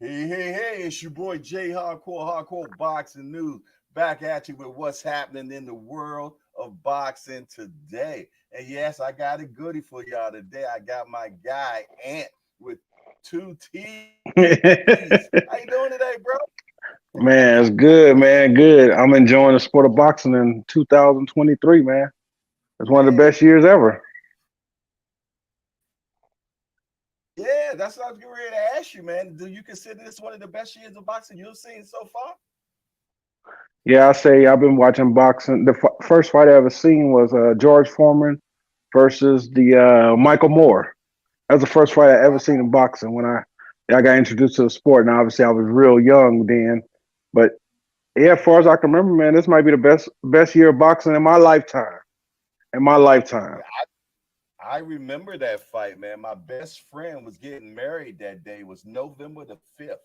Hey, it's your boy Jay Hardcore Boxing News, back at you with what's happening in the world of boxing today. And yes, I got a goodie for y'all today. I got my guy Ant with two T's. How you doing today, bro? Man, it's good, man. Good. I'm enjoying the sport of boxing in 2023, man. It's one of the Hey, best years ever. yeah, that's what I was getting ready to ask you, man. Do you consider this one of the best years of boxing you've seen so far? Yeah, I say I've been watching boxing. The first fight I ever seen was George Foreman versus the Michael Moore. That was the first fight I ever seen in boxing when I got introduced to the sport. And obviously I was real young then, but yeah, as far as I can remember, man, this might be the best year of boxing in my lifetime. In my lifetime. I remember that fight, man. My best friend was getting married that day. It was November the 5th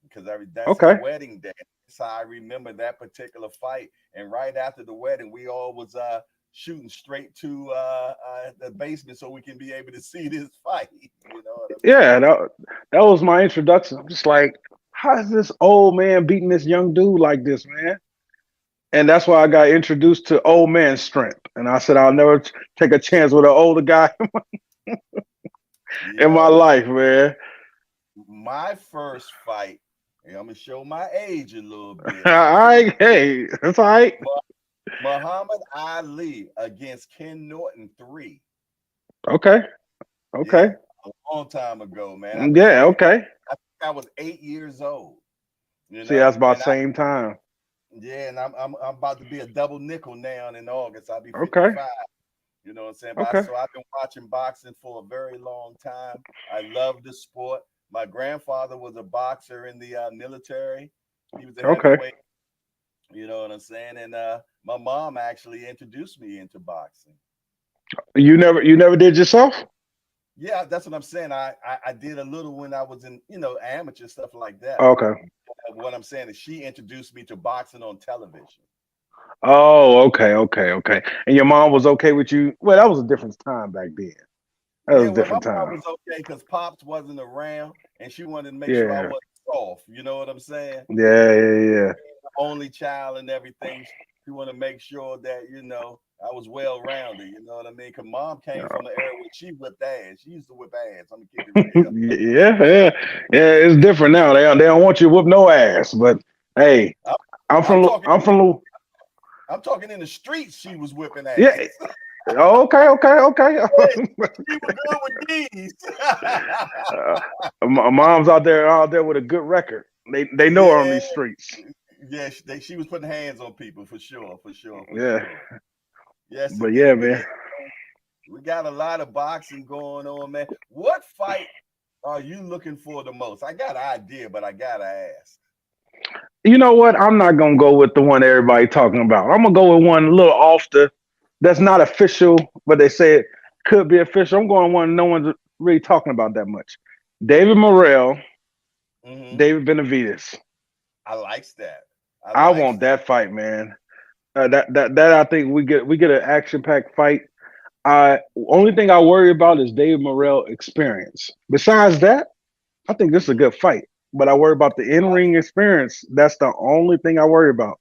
because that's his Okay. wedding day. So I remember that particular fight. And right after the wedding, we all was shooting straight to the basement so we can be able to see this fight. You know what I mean? Yeah, that was my introduction. I'm just like, how is this old man beating this young dude like this, man? And that's why I got introduced to old man strength. And I said I'll never take a chance with an older guy in my Yo, life, man. my first fight, and I'm gonna show my age a little bit. Hey, that's all right. Muhammad Ali against Ken Norton 3. Okay, Yeah, okay, a long time ago, man. yeah, okay. I think I was 8 years old, you See, know, that's about and same time. I'm about to be a double nickel now in August. I'll be Okay, 55. You know what I'm saying? okay, So I've been watching boxing for a very long time. I love the sport. My grandfather was a boxer in the military. He was a okay. heavyweight. You know what I'm saying? And my mom actually introduced me into boxing. You never did yourself? Yeah, that's what I'm saying. I did a little when I was in, amateur stuff like that. Okay. What I'm saying is she introduced me to boxing on television. Oh, okay, okay, okay. And your mom was okay with you? Well, that was a different time back then. That was Yeah, a well, my different mom time. was okay because Pops wasn't around and she wanted to make sure I Yeah, wasn't soft. You know what I'm saying? yeah, yeah, yeah. The only child and everything. She wanted to make sure that, I was well rounded. You know what I mean? Because mom came from an era where she whipped ass. She used to whip ass. I'm going to keep it real. Yeah, yeah, yeah. It's different now. They don't want you to whoop no ass. But hey, I'm, I'm I'm from talking. I'm from I'm talking in the streets. She was whipping ass. yeah. Okay, okay, okay. She was good with these. Mom's out there with a good record. They know her on Yeah, these streets. yeah. She was putting hands on people for sure, for sure, for Yeah, sure. Yes, but yeah, indeed. But man. yeah, we got a lot of boxing going on, man. What fight are you looking for the most? I got an idea, but I gotta ask. You know what? I'm not gonna go with the one everybody talking about. I'm gonna go with one a little off the that's not official, but they say it could be official. I'm going one no one's really talking about that much. David Morrell, Hmm. David Benavidez. I likes that. I I likes want that. that fight, man. That I think we get an action packed fight. I only thing I worry about is David Morrell experience. Besides that, I think this is a Hmm. good fight. But I worry about the in ring experience. That's the only thing I worry about.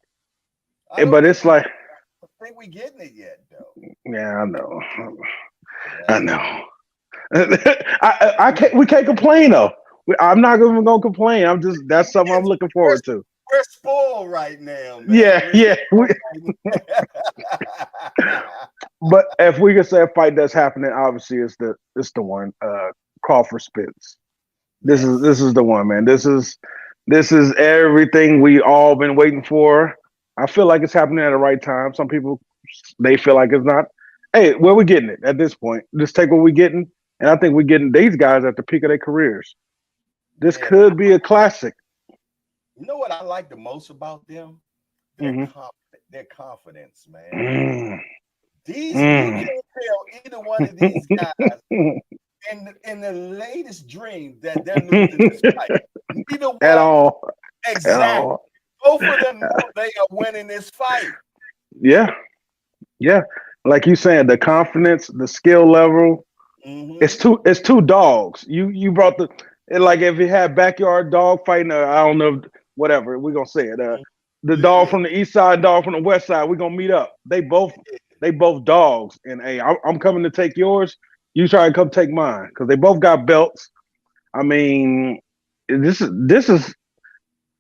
I don't But think it's we like, think we getting it yet, though. yeah, I know, I Yeah. know. I can't. We can't complain though. I'm not even gonna complain. I'm just that's something I'm Yes, looking we're, forward to. we're spoiled right now, man. Yeah, We're yeah. spoiled right now. But if we can say a fight that's happening, obviously it's the one. Crawford Spence. This is Yes. this is the one, man. This is everything we all been waiting for. I feel like it's happening at the right time. Some people they feel like it's not. Hey, where we getting it at this point? Just take what we getting, and I think we're getting these guys at the peak of their careers. This Yeah, and could be a classic. you know what I like the most about them? Hmm. Their confidence, man. Mm, These you mm. can't tell either one of these guys in the latest dream that they're losing this fight. Neither At one all, at exactly. all. Both of them know they are winning this fight. Yeah, yeah. Like you saying, the confidence, the skill level. Hmm. It's two dogs. You brought the And like if he had backyard dog fighting, I don't know, whatever we're gonna say it. The Yeah, dog yeah, from the east side, dog from the west side, we're gonna meet up. They both dogs, and hey, I'm coming to take yours. You try to come take mine because they both got belts. I mean, this is.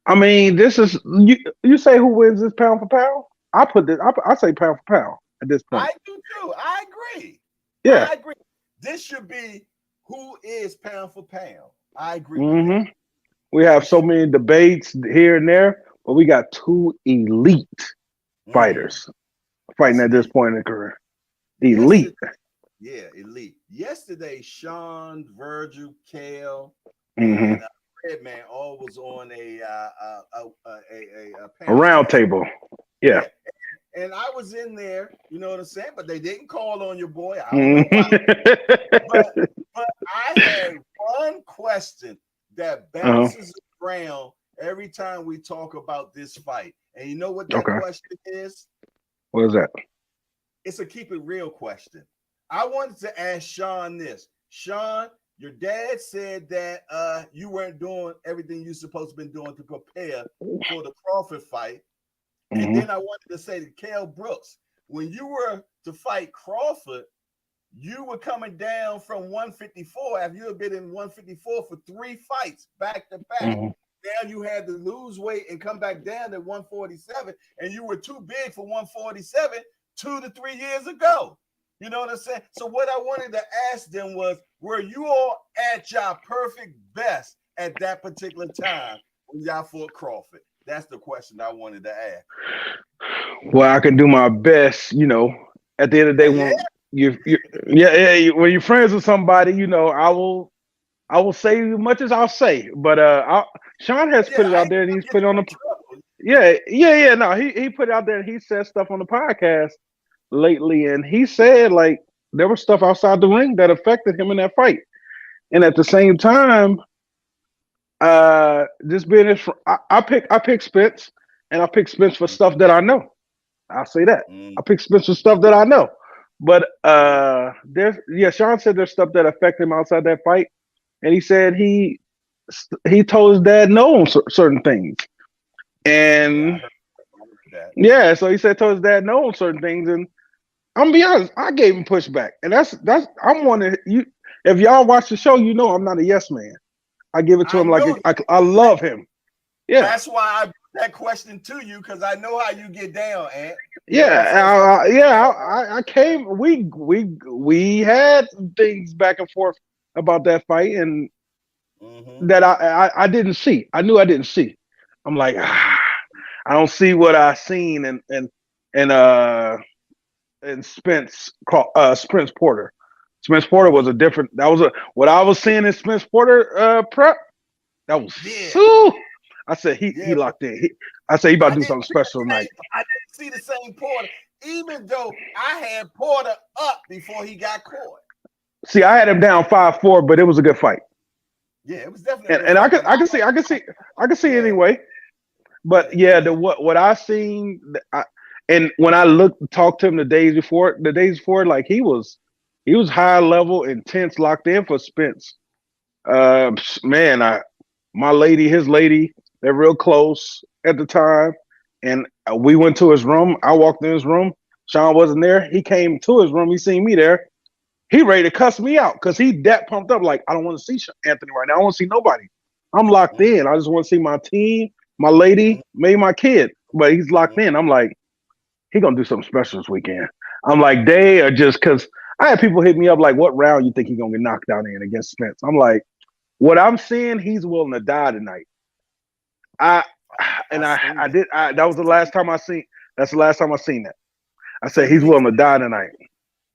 I mean, this is you. You say who wins this pound for pound? I put this. I say pound for pound at this point. I do too. I agree. Yeah. I agree. This should be who is pound for pound. I agree with hmm that. We have so many debates here and there, but we got two elite Mm, fighters fighting yes, at this indeed. point in the career. Elite. Yesterday, yeah, elite. Yesterday, Sean, Virgil, Kale, hmm and Redman all was on a A panel round discussion. table. Yeah. Yeah, and I was in there. You know what I'm saying? But they didn't call on your boy. I don't know why. Mhm. But I had one question that uh-huh. bounces around every time we talk about this fight. And you know what that Okay. question is? What is that? It's a keep it real question. I wanted to ask Sean this. Sean, your dad said that you weren't doing everything you're supposed to be doing to prepare for the Crawford fight. And hmm then I wanted to say to Kell Brooks, when you were to fight Crawford, you were coming down from 154 after you had been in 154 for 3 fights back to back. hmm Now you had to lose weight and come back down to 147, and you were too big for 147 2 to 3 years ago. You know what I'm saying? So what I wanted to ask them was, were you all at your perfect best at that particular time when y'all fought Crawford? That's the question I wanted to ask. Well, I can do my best, at the end of the day, Yeah, when you when you're friends with somebody, I will say as much as I'll say. But Sean has yeah, put it I out ain't there and gonna he's get put it you on the in trouble. yeah. No, he put it out there and he said stuff on the podcast lately, and he said like there was stuff outside the ring that affected him in that fight. And at the same time, just being his, I pick Spence, and I pick Spence for stuff that I know. I'll say that. Mm, I pick Spence for stuff that I know. But yeah. Sean said there's stuff that affected him outside that fight, and he said he told his dad no on certain things, Yeah, and I heard that. yeah, so he said told his dad no on certain things, and I'm gonna be honest, I gave him pushback, and that's I'm one of you. If y'all watch the show, you know I'm not a yes man. I give it to I him like know I love him. Yeah, that's why I put that question to you because I know how you get down, Ant. You know what I'm saying? So, yeah. I came. We had some things back and forth about that fight, and mm-hmm, that I didn't see. I knew I didn't see. I'm like, mm-hmm, I don't see what I seen, and Spence Porter. Spence Porter mm-hmm. was a different. That was a what I was seeing in Spence Porter prep. That was Yeah, so. I said he yeah, but locked in. I said he about I to do didn't something see the special same. tonight. I didn't see the same Porter, even though I had Porter up before he got caught. See, I had him down 5-4, but it was a good fight. Yeah, it was definitely a and good and I fight, could but I could see it yeah, anyway. But yeah, yeah. the what I seen, and when I talked to him the days before, like he was high level, intense, locked in for Spence. Man, my lady, his lady, they're real close at the time, and we went to his room. I walked in his room. Sean wasn't there. He came to his room. He seen me there. He ready to cuss me out because he that pumped up. Like I don't want to see Anthony right now. I don't want to see nobody. I'm locked Mm-hmm, in. I just want to see my team, my mm-hmm, lady, maybe my kid. But he's mm-hmm, locked in. I'm like, he gonna do something special this weekend. I'm like, they are just because I had people hit me up like, what round you think he gonna get knocked out in against Spence? I'm like, what I'm seeing, he's willing to die tonight. I I and seen I that. did. That was the I last time I seen. That's the last time I seen that. I So said you he's didn't willing to die tonight.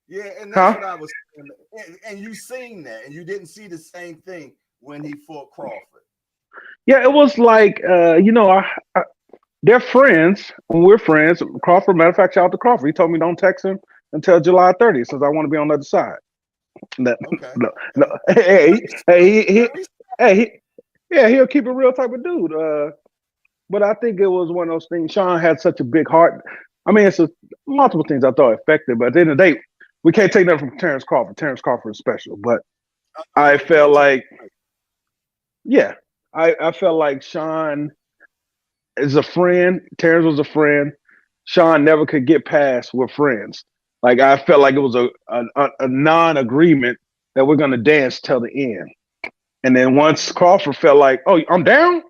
Yeah, and that's Huh? what I was saying. And you seen that, and you didn't see the same thing when he fought Crawford. Yeah, it was like they're friends. We're friends. Crawford, matter of fact, shout out to Crawford. He told me don't text him until July 30th since I want to be on the other side. No, Okay, no, no. okay. Hey, yeah, he'll keep it real type of dude. But I think it was one of those things. Sean had such a big heart. I mean, multiple things I thought affected, but at the end of the day, we can't take nothing from Terrence Crawford. Terrence Crawford is special, but I know I you felt can't take like it away. Yeah, I felt like Sean is a friend. Terrence was a friend. Sean never could get past we're friends. Like I felt like it was a non-agreement that we're gonna dance till the end. And then once Crawford felt like, oh, I'm down,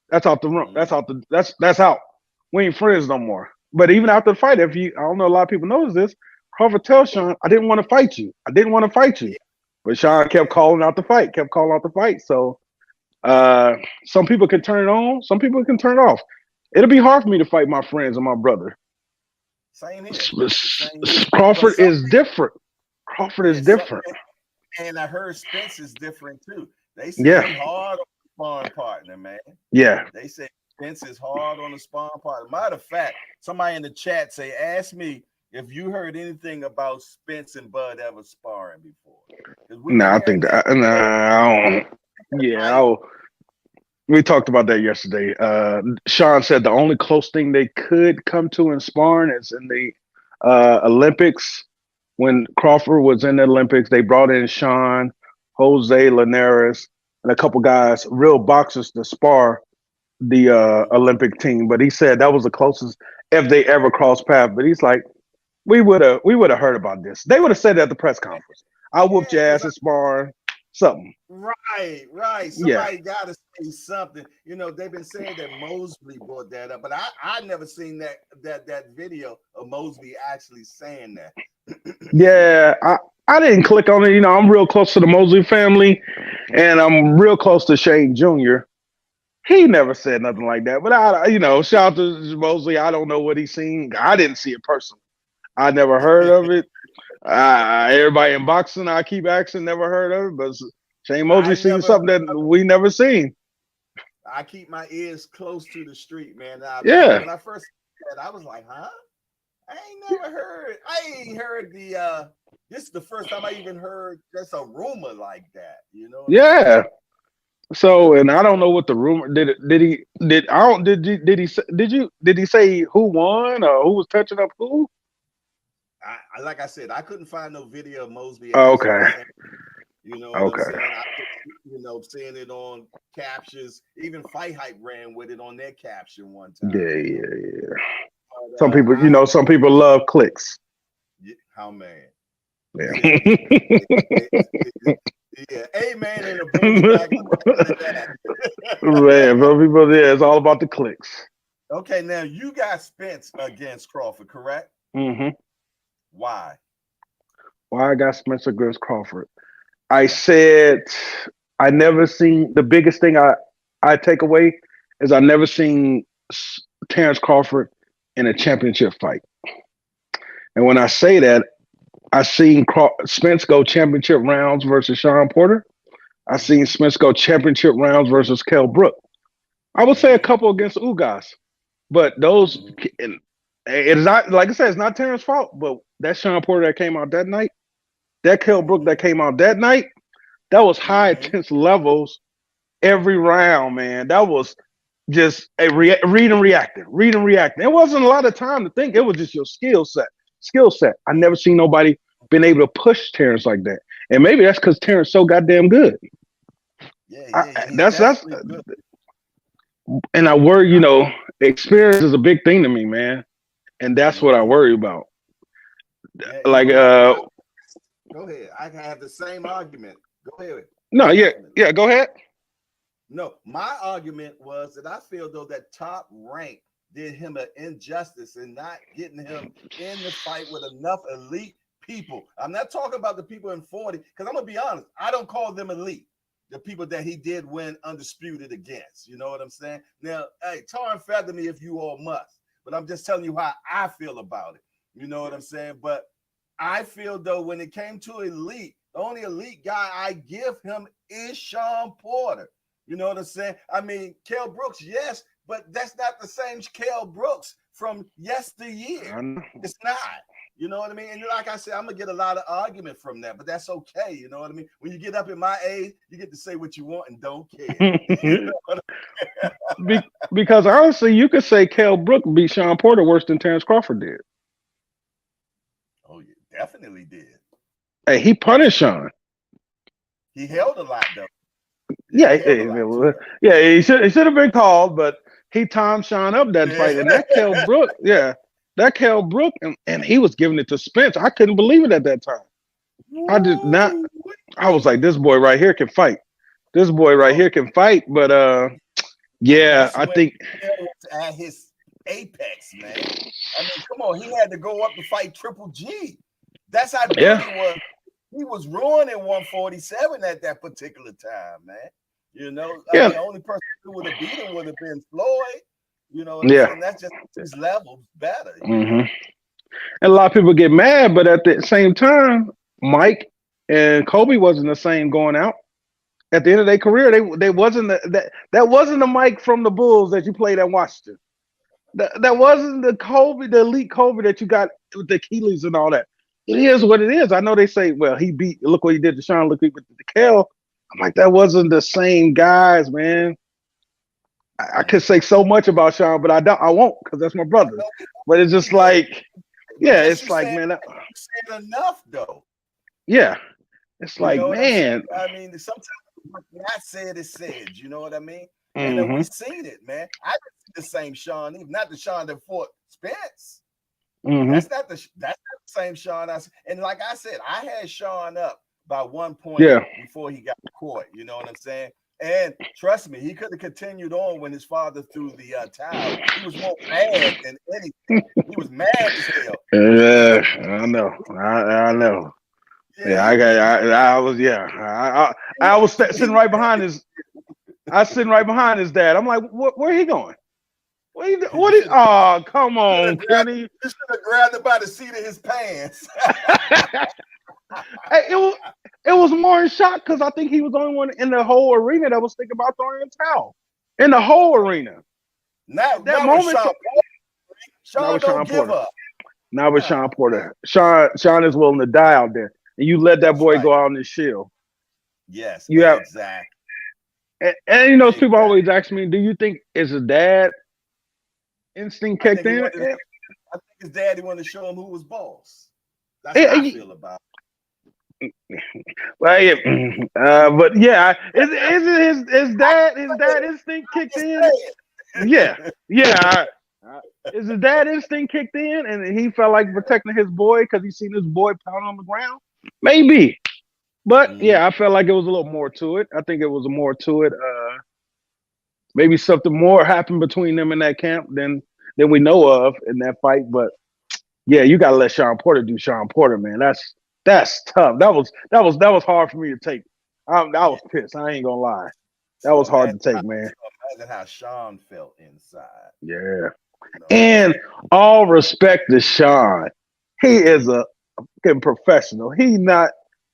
that's out the room. That's out. We ain't friends no more. But even after the fight, I don't know, a lot of people knows this. Crawford tells Sean, I didn't want to fight you. I didn't want to fight you. But Sean kept calling out the fight, kept calling out the fight. So some people can turn it on, some people can turn it off. It'll be hard for me to fight my friends and my brother. Same here. Same here. Crawford is different. Crawford is different. And I heard Spence is different too. They say he hard on the sparring partner, man. Yeah. They say Spence is hard on the sparring partner. Matter of fact, somebody in the chat say, ask me if you heard anything about Spence and Bud ever sparring before. No, I think that. I don't. Yeah, we talked about that yesterday. Sean said the only close thing they could come to in sparring is in the Olympics. When Crawford was in the Olympics, they brought in Sean, Jose Linares, and a couple guys, real boxers, to spar the Olympic team. But he said that was the closest if they ever crossed paths. But he's like, we would have heard about this. They would have said it at the press conference. I whooped your ass at sparring. Something. Right. Somebody got to say something. You know, they've been saying that Mosley brought that up, but I never seen that video of Mosley actually saying that. Yeah, I didn't click on it. You know, I'm real close to the Mosley family, and I'm real close to Shane Jr. He never said nothing like that. But shout out to Mosley. I don't know what he's seen. I didn't see it personally. I never heard of it. Everybody in boxing, I keep asking, never heard of it. But Shane Mosley seen something that we never seen. I keep my ears close to the street, man. When I first said that, I was like, huh? I ain't heard the this is the first time I even heard just a rumor like that, you know? Yeah. So, and I don't know what the rumor did he say who won or who was touching up who? Like I said, I couldn't find no video of Mosby. Okay. You know what I'm saying? Seeing it on captions. Even Fight Hype ran with it on their caption one time. Yeah. Some people, some people love clicks. How man? Yeah. Yeah. Amen. In a man, some people, it's all about the clicks. Okay, now you got Spence against Crawford, correct? Mm-hmm. Why I got Spence against Crawford? I said I never seen, the biggest thing I take away is I never seen Terrence Crawford in a championship fight. And when I say that, I seen Spence go championship rounds versus Sean Porter. I seen Spence go championship rounds versus Kell Brook. I would say a couple against Ugas, but those, it's not, like I said, it's not Terrence's fault, but that Sean Porter that came out that night, that Kell Brook that came out that night, that was high intense levels every round, man. That was just a read and reacting. It wasn't a lot of time to think. It was just your skill set. I never seen nobody been able to push Terrence like that. And maybe that's because Terrence so goddamn good. That's good. And I worry, experience is a big thing to me, man. And that's what I worry about. Go ahead. I have the same argument. Go ahead. No, yeah, go ahead. No, my argument was that I feel though that Top Rank did him an injustice in not getting him in the fight with enough elite people. I'm not talking about the people in 40, because I'm gonna be honest, I don't call them elite. The people that he did win undisputed against. You know what I'm saying? Now, hey, tar and feather me if you all must, but I'm just telling you how I feel about it. You know what I'm saying? But I feel though when it came to elite, the only elite guy I give him is Sean Porter. You know what I'm saying? I mean, Kell Brooks, yes, but that's not the same Kell Brooks from yesteryear. It's not. You know what I mean? And like I said, I'm going to get a lot of argument from that, but that's okay. You know what I mean? When you get up in my age, you get to say what you want and don't care. You know I mean? Because honestly, you could say Kell Brooks beat Sean Porter worse than Terrence Crawford did. Oh, yeah, definitely did. Hey, he punished Sean. He held a lot, though. Yeah, Hell of a lot too. yeah, it should have been called, but he timed Sean up that fight, and that Kell Brook, that Kell Brook, and he was giving it to Spence. I couldn't believe it at that time. I did not. Woo. I was like, this boy right here can fight. This boy right here can fight. But yeah, That's I when think Kell was at his apex, man. I mean, come on, he had to go up to fight Triple G. That's how good he was. He was ruining 147 at that particular time, man. You know, I mean, the only person who would have beat him would have been Floyd. You know what I'm saying? That's just his level better. And a lot of people get mad, but at the same time, Mike and Kobe wasn't the same going out. At the end of their career, they wasn't that wasn't the Mike from the Bulls that you played at Washington. That wasn't the Kobe, the elite Kobe that you got with the Achilles and all that. It is what it is. I know they say, well, look what he did to Sean, look what he did to Kell. I'm like, that wasn't the same guys, man. I could say so much about Sean, but I won't, because that's my brother. But it's just like, yeah, it's like, man, you said enough though. Yeah, it's like, man. I mean, sometimes what not said is said. You know what I mean? And then we seen it, man. I didn't see the same Sean, even not the Sean that fought Spence. That's not the same Sean. And like I said, I had Sean up by 1 point before he got caught. You know what I'm saying? And trust me, he could have continued on when his father threw the towel. He was more mad than anything. He was mad as hell. Yeah, I know. I know. Yeah, I was sitting right behind his. I was sitting right behind his dad. I'm like, where he going? Oh, come on, Kenny. You should have grabbed him by the seat of his pants. Hey, it was more in shock because I think he was the only one in the whole arena that was thinking about throwing a towel. In the whole arena. That moment, Sean don't give up. Not with Sean Porter. Sean is willing to die out there. And you let that boy go out on his shield. Yes, exactly. And you know, people always ask me, do you think is his dad instinct kicked in? I think his daddy wanted to show him who was boss. That's how I feel about it. Well, yeah, but yeah, is his dad instinct kicked in? Yeah. Is his dad instinct kicked in, and he felt like protecting his boy because he seen his boy pound on the ground? Maybe, but yeah, I felt like it was a little more to it. I think it was more to it. Maybe something more happened between them in that camp than we know of in that fight. But yeah, you gotta let Sean Porter do Sean Porter, man. That's tough. That was hard for me to take. I was pissed. I ain't gonna lie. That was hard to take, man. Imagine how Sean felt inside. Yeah. And all respect to Sean. He is a fucking professional. He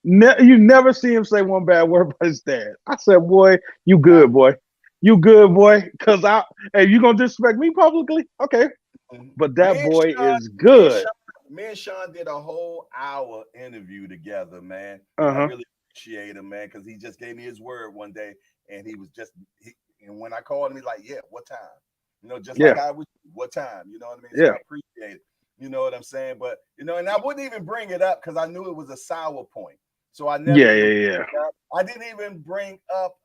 you never see him say one bad word about his dad. I said, boy, you good, boy. You good, boy. Cause hey, you gonna disrespect me publicly? Okay. But that boy is good. Me and Sean did a whole hour interview together, man. I really appreciate him, man, because he just gave me his word one day, and he was and when I called him, he's like, "Yeah, what time?" You know, just like I was, what time? You know what I mean? So I appreciate it. You know what I'm saying? But you know, and I wouldn't even bring it up because I knew it was a sour point. So I never. I didn't even bring up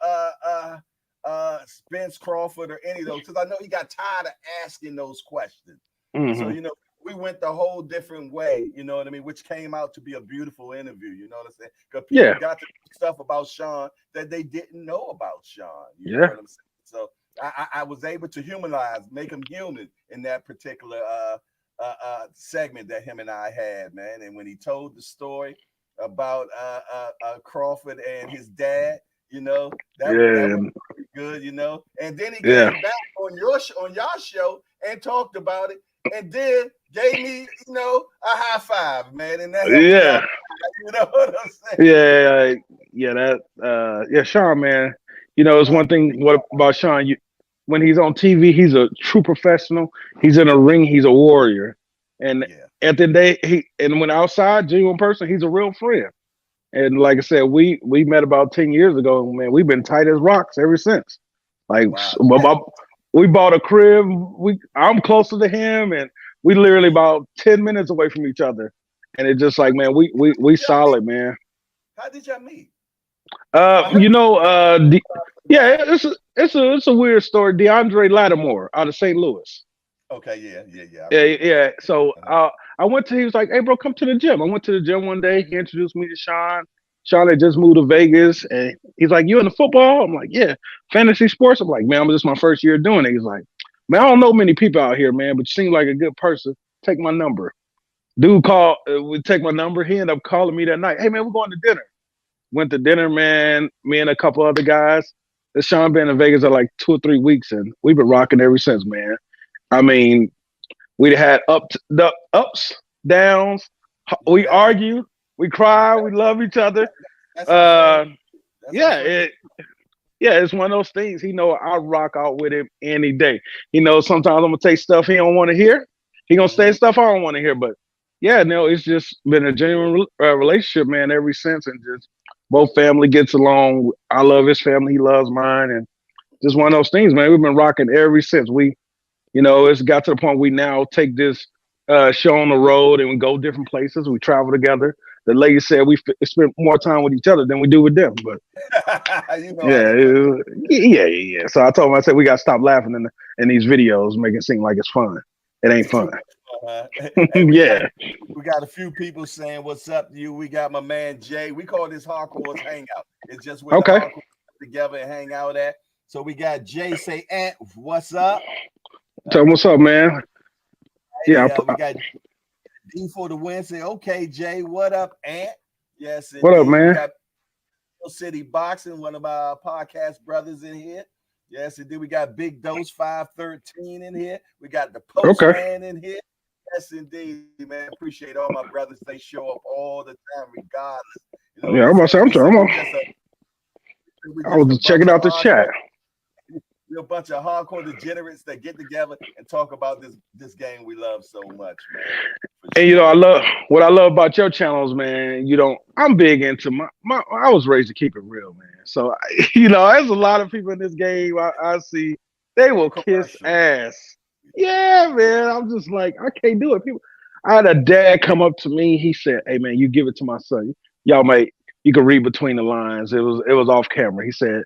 Spence Crawford or any of those because I know he got tired of asking those questions. So you know. We went the whole different way, you know what I mean, which came out to be a beautiful interview, you know what I'm saying? Because people got to do stuff about Sean that they didn't know about Sean. You know what I'm saying? So I was able to make him human in that particular segment that him and I had, man. And when he told the story about Crawford and his dad, you know, that was pretty good, you know. And then he came back on your show and talked about it. And then gave me, you know, a high five, man. And that helped me out, you know what I'm saying? Sean, man. You know, it's one thing about Sean. When he's on TV, he's a true professional. He's in a ring, he's a warrior. And at the day, when outside, genuine person, he's a real friend. And like I said, we met about 10 years ago, man. We've been tight as rocks ever since. Like we bought a crib. I'm closer to him, and we literally about 10 minutes away from each other. And it's just like, man, we solid, man. How did y'all meet? You know, Yeah, it's a weird story. DeAndre Lattimore out of St. Louis. Okay, yeah. I Yeah, remember yeah. that. So Uh-huh. I went to. He was like, "Hey, bro, come to the gym." I went to the gym one day. He introduced me to Sean. Sean had just moved to Vegas, and he's like, "You into football?" I'm like, "Yeah." Fantasy sports. I'm like, "Man, this is my first year doing it." He's like, "Man, I don't know many people out here, man, but you seem like a good person. Take my number." Dude called. Would take my number. He ended up calling me that night. Hey, man, we're going to dinner. Went to dinner, man. Me and a couple other guys. Sean been in Vegas for like 2 or 3 weeks, and we've been rocking ever since, man. I mean, we had the ups, downs. We Yeah, argue, we cry, we love each other. that's our friend. Uh, That's our yeah, friend. yeah, it's one of those things. He know I rock out with him any day. He knows sometimes I'm gonna take stuff he don't want to hear. He gonna say Mhm. stuff I don't want to hear. But yeah, no, it's just been a genuine relationship, man, ever since, and just both family gets along. I love his family, he loves mine, and just one of those things, man. We've been rocking ever since. It's got to the point we now take this show on the road and we go different places. We travel together. The lady said we spend more time with each other than we do with them. But You know I yeah, love my yeah. So I told him, I said we got to stop laughing in these videos, make it seem like it's fun. It ain't it's too fun. much fun. Hey, Yeah. we got a few people saying what's up to you. We got my man Jay. We call this Hardcore's Hangout. It's just where the Okay. hardcore get together and hang out at. So we got Jay say, Ant, what's up? Tell him what's up, man. Yeah. Hey, we got D for the win. Say, okay, Jay, what up, Ant? Yes, What up, indeed. We man? got City Boxing, one of our podcast brothers in here. Yes, indeed. We got Big Dose 513 in here. We got the Okay. Postman in here. Yes, indeed, man. Appreciate all my brothers. They show up all the time, regardless. You know what Yeah, I'm I'm about to say, saying? I'm, I'm, We I was just a just bunch checking of out this chat. hardcore, we're a bunch of hardcore degenerates that get together and talk about this game we love so much, man. For And sure. I love what I love about your channels, man. I'm big into my. I was raised to keep it real, man. So there's a lot of people in this game I see they No will kiss commercial. ass. Yeah, man. I'm just like I can't do it. People, I had a dad come up to me. He said, "Hey, man, you give it to my son. Y'all, mate, you can read between the lines. It was off camera." He said,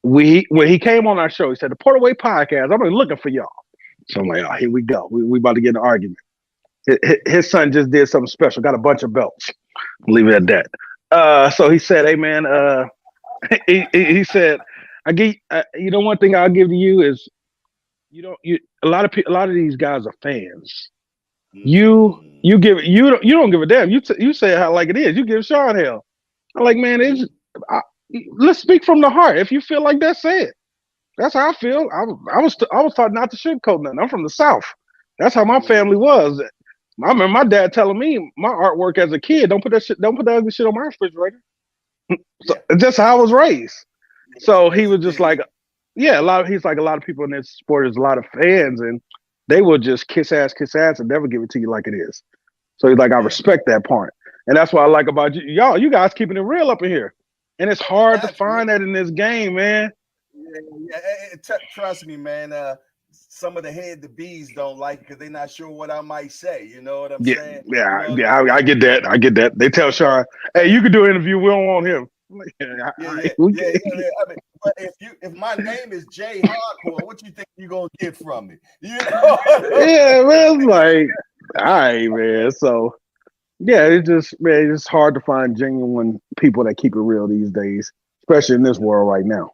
when he came on our show, he said the Portaway podcast. I've been looking for y'all. So I'm like, oh, here we go. We about to get in an argument. His son just did something special. Got a bunch of belts. Leave it at that. So he said, "Hey man," he said, "I give one thing I'll give to you is a lot of people, a lot of these guys are fans. You give you don't give a damn. You say it how like it is. You give Sean hell. I'm like, man, I, let's speak from the heart. If you feel like that, say it. That's how I feel. I was taught not to sugarcoat nothing. I'm from the South. That's how my family was. I remember my dad telling me my artwork as a kid, don't put that other shit on my refrigerator. So Yeah. just how I was raised. So he Yes, was just indeed. like, yeah, he's like a lot of people in this sport. There's a lot of fans, and they will just kiss ass, and never give it to you like it is. So he's like, I Yeah. respect that part, and that's what I like about y'all. You guys keeping it real up in here, and it's hard to That's real. find that in this game, man. Yeah. Trust me, man. Some of the head the bees don't like because they're not sure what I might say. You know what I'm Yeah, saying? You yeah, know what yeah. I mean? I get that. I get that. They tell Sean, "Hey, you can do an interview. We don't want him." I'm like, yeah, Yeah. I mean, but if my name is Jay Hardcore, what you think you gonna get from me? You know? yeah, man. It's like, all right, man. So yeah, it's hard to find genuine people that keep it real these days, especially in this world right now.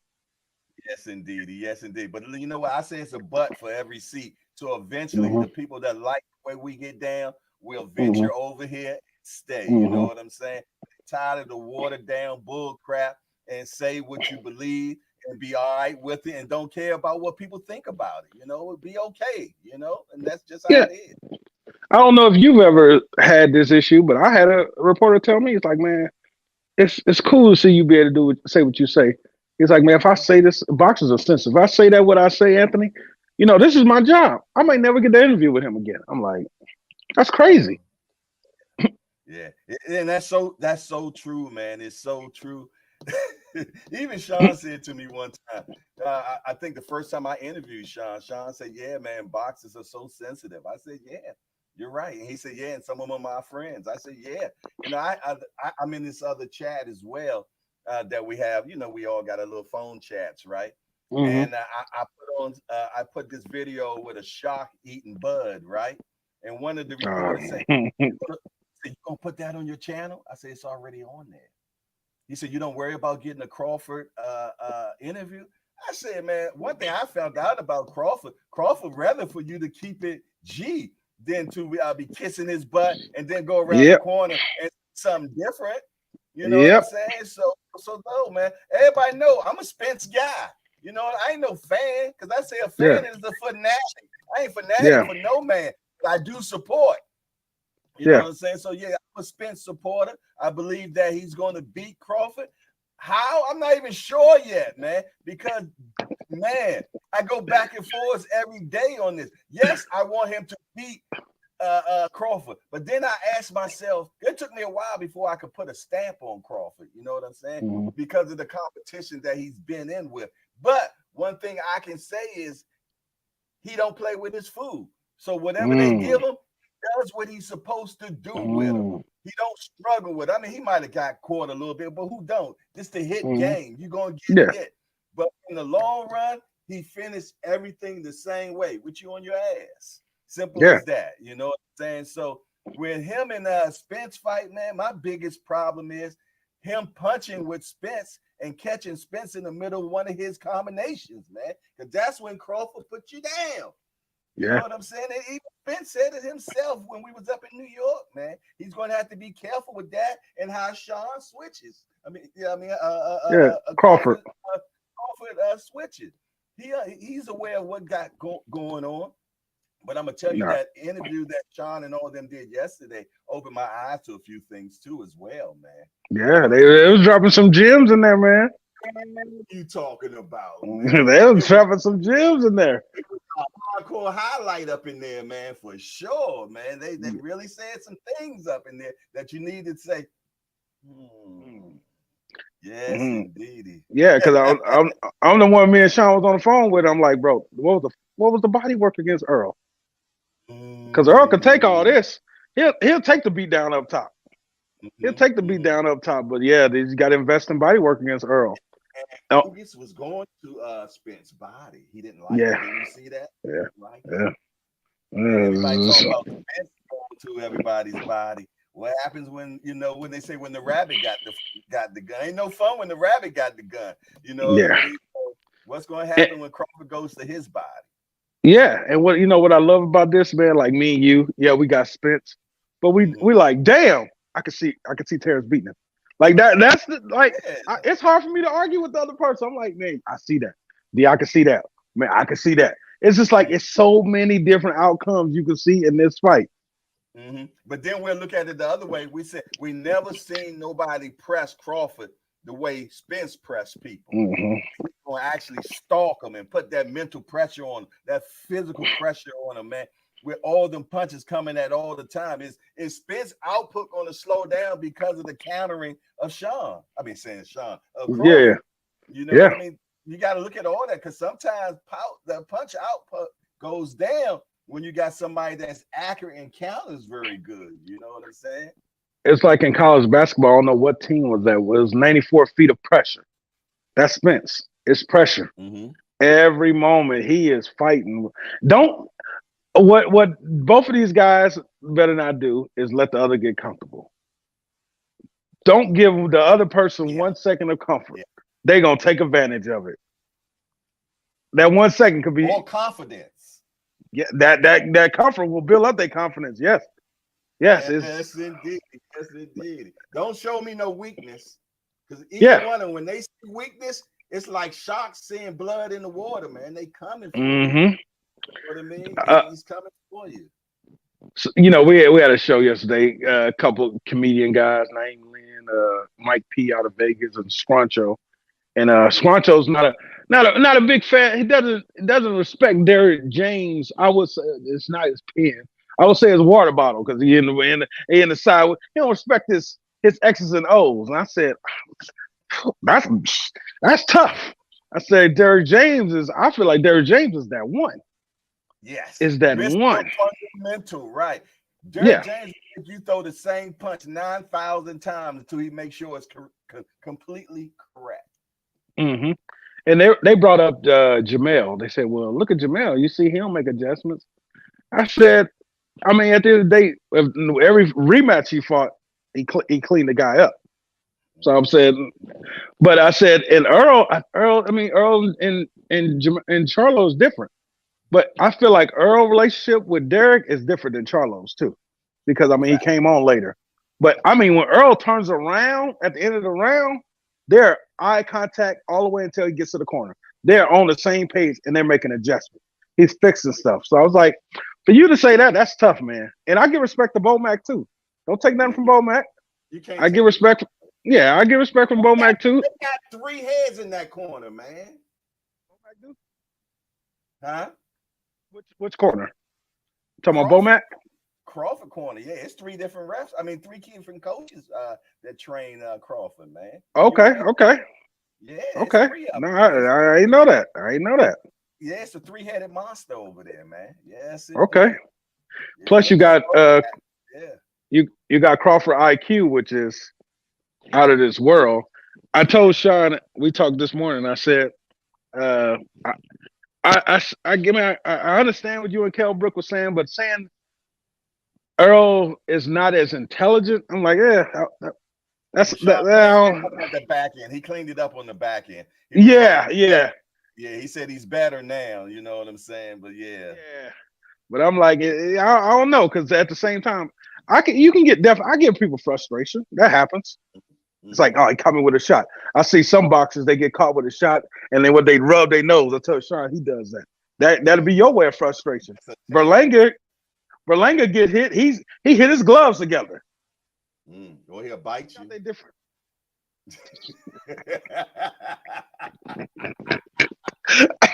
Yes, indeed. Yes, indeed. But you know what? I say it's a but for every seat. So eventually, Hmm. the people that like the way we get down will Hmm. venture over here and stay. You know Hmm. what I'm saying? Tired of the watered down bull crap and say what you believe and be all right with it and don't care about what people think about it. You know, it'll be okay. You know, and that's just how Yeah, it is. I don't know if you've ever had this issue, but I had a reporter tell me, it's like, man, it's cool to see you be able to say what you say. He's like, man, if I say this, boxers are sensitive. If I say that what I say, Anthony, this is my job. I might never get the interview with him again. I'm like, that's crazy. Yeah, and that's so true, man. It's so true. Even Sean said to me one time. I think the first time I interviewed Sean said, "Yeah, man, boxers are so sensitive." I said, "Yeah, you're right." And he said, "Yeah," and some of them are my friends. I said, "Yeah." I'm in this other chat as well, that we have. You know, we all got a little phone chats, right? Mm-hmm. And I put this video with a shark eating bud, right? And one of the reporters said, "You gonna put that on your channel?" I said, "It's already on there." He said, "You don't worry about getting a Crawford interview." I said, "Man, one thing I found out about Crawford rather for you to keep it G than to be kissing his butt and then go around the corner and something different." You know what I'm saying? So no, man. Everybody know I'm a Spence guy. You know, I ain't no fan, because I say a fan is a fanatic. I ain't fanatic for no man, but I do support. You know what I'm saying? So yeah, I'm a Spence supporter. I believe that he's going to beat Crawford. How? I'm not even sure yet, man, because man, I go back and forth every day on this. Yes, I want him to beat Crawford, but then I asked myself, it took me a while before I could put a stamp on Crawford, you know what I'm saying? Mm-hmm. Because of the competition that he's been in with. But one thing I can say is he don't play with his food. So whatever they give him, does what he's supposed to do with him. He don't struggle with it. I mean, he might have got caught a little bit, but who don't? This the hit game. You're gonna get hit. But in the long run, he finished everything the same way, with you on your ass. Simple as that. You know what I'm saying? So with him and Spence fight, man, my biggest problem is him punching with Spence and catching Spence in the middle of one of his combinations, man. Because that's when Crawford put you down. You know what I'm saying? And even Spence said it himself when we was up in New York, man. He's going to have to be careful with that and how Sean switches. Crawford. Crawford switches. He's aware of what got going on. But I'm gonna tell you that interview that Sean and all of them did yesterday opened my eyes to a few things too, as well, man. Yeah, they was dropping some gems in there, man. What are you talking about? They was dropping some gems in there. It was a hardcore highlight up in there, man, for sure, man. They really said some things up in there that you need to say. Yes, indeedy. Yeah, because I'm the one me and Sean was on the phone with. I'm like, bro, what was the body work against Earl? Because Earl can take all this. He'll take the beat down up top. He'll take the beat down up top. But yeah, you got to invest in body work against Earl. And Lucas was going to Spence's body. He didn't like it. Didn't you see that? Everybody talking about Spence going to everybody's body. What happens when when they say when the rabbit got the gun? Ain't no fun when the rabbit got the gun. You know what I mean? So what's going to happen when Crawford goes to his body? Yeah, and what I love about this, man, like me and you, we got Spence, but we like, damn, I could see Terrence beating him. Like that's it's hard for me to argue with the other person. I'm like, man, I see that. Yeah, I can see that. Man, I can see that. It's just like it's so many different outcomes you can see in this fight. But then we'll look at it the other way. We said we never seen nobody press Crawford the way Spence pressed people. We're gonna actually stalk them and put that mental pressure on them, that physical pressure on them, man. With all them punches coming at all the time, is Spence output going to slow down because of the countering of Sean? I mean, saying Sean, Crawford. You know what I mean? You got to look at all that, because sometimes the punch output goes down when you got somebody that's accurate and counters very good. You know what I'm saying? It's like in college basketball. I don't know what team was that. It was 94 feet of pressure. That's Spence. It's pressure. Every moment he is fighting. What both of these guys better not do is let the other get comfortable. Don't give the other person 1 second of comfort. They're gonna take advantage of it. That 1 second could be more confidence. Yeah, that comfort will build up their confidence. Yes, indeed. Yes, indeed. Don't show me no weakness, because either one of them, when they see weakness, it's like sharks seeing blood in the water, man. They coming for you. You know what I mean? He's coming for you. So, we had a show yesterday. A couple comedian guys, Naeem Lynn, Mike P out of Vegas, and Scruncho. And Scruncho's not a big fan. He doesn't respect Derrick James. I would say it's not his pen. I would say his water bottle, because he in the side. He don't respect his X's and O's. And I said, that's tough. I said I feel like Derrick James is that one. Yes, is that Mr. one fundamental, right? Derrick James, if you throw the same punch 9,000 times until he makes sure it's completely correct. Mm-hmm. And they brought up Jamel. They said, "Well, look at Jamel. You see, he don't make adjustments." I said, "I mean, at the end of the day, every rematch he fought, he cleaned the guy up." So I'm saying, but I said, and Earl and Charlo is different. But I feel like Earl's relationship with Derek is different than Charlo's too, because I mean he came on later. But I mean when Earl turns around at the end of the round, they're eye contact all the way until he gets to the corner. They're on the same page and they're making adjustments. He's fixing stuff. So I was like, for you to say that, that's tough, man. And I give respect to Bomac too. Don't take nothing from Bomac. You can't. I give respect. Yeah, I give respect from Bomac too. They got 3 heads in that corner, man. Huh? Which corner? Talking about Bomac? Crawford corner. Yeah, it's 3 different refs. I mean, 3 different coaches that train Crawford, man. Okay. Yeah. Okay. No, I didn't know that. Yeah, it's a 3-headed monster over there, man. Yes. Okay. Yeah. Plus, you got you got Crawford IQ, which is out of this world. I told Sean, we talked this morning. I said, I understand what you and Kell Brook was saying, but saying Earl is not as intelligent, I'm like, yeah, that's the back end. He cleaned it up on the back end. Yeah. He said he's better now. You know what I'm saying? But yeah. But I'm like, I don't know, because at the same time, I give people frustration. That happens. It's like, oh, he coming with a shot. I see some boxers, they get caught with a shot, and then when they rub their nose, I tell Sean, he does that. That'll be your way of frustration. Berlanga get hit. He hit his gloves together. Or he'll bite you. They different.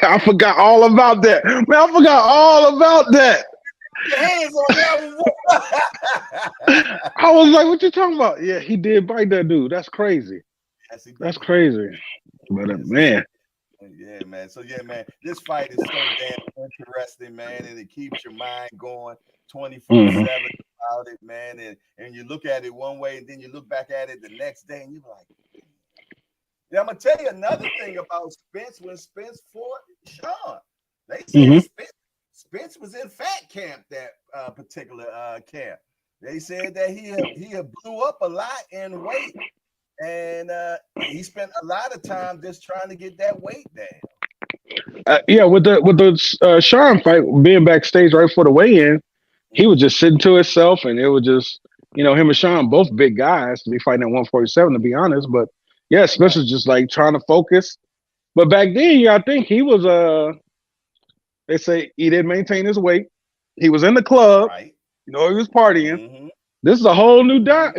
I forgot all about that. Man, I forgot all about that. Your hands on that. I was like, what you talking about? Yeah, he did bite that dude. That's crazy. Yes, that's crazy. But man. Yeah, man. So yeah, man, this fight is so damn interesting, man, and it keeps your mind going 24/7 about it, man. And you look at it one way, and then you look back at it the next day, and you're like, yeah, I'm gonna tell you another thing about Spence. When Spence fought Sean, they said Spence was in fat camp, that particular camp. They said that he had blew up a lot in weight, and he spent a lot of time just trying to get that weight down. Yeah, with the Sean fight being backstage right before the weigh-in, he was just sitting to himself, and it was just, him and Sean, both big guys to be fighting at 147, to be honest. But yeah, Spencer's just like trying to focus. But back then, I think he was they say he didn't maintain his weight. He was in the club, right. He was partying. This is a whole new guy.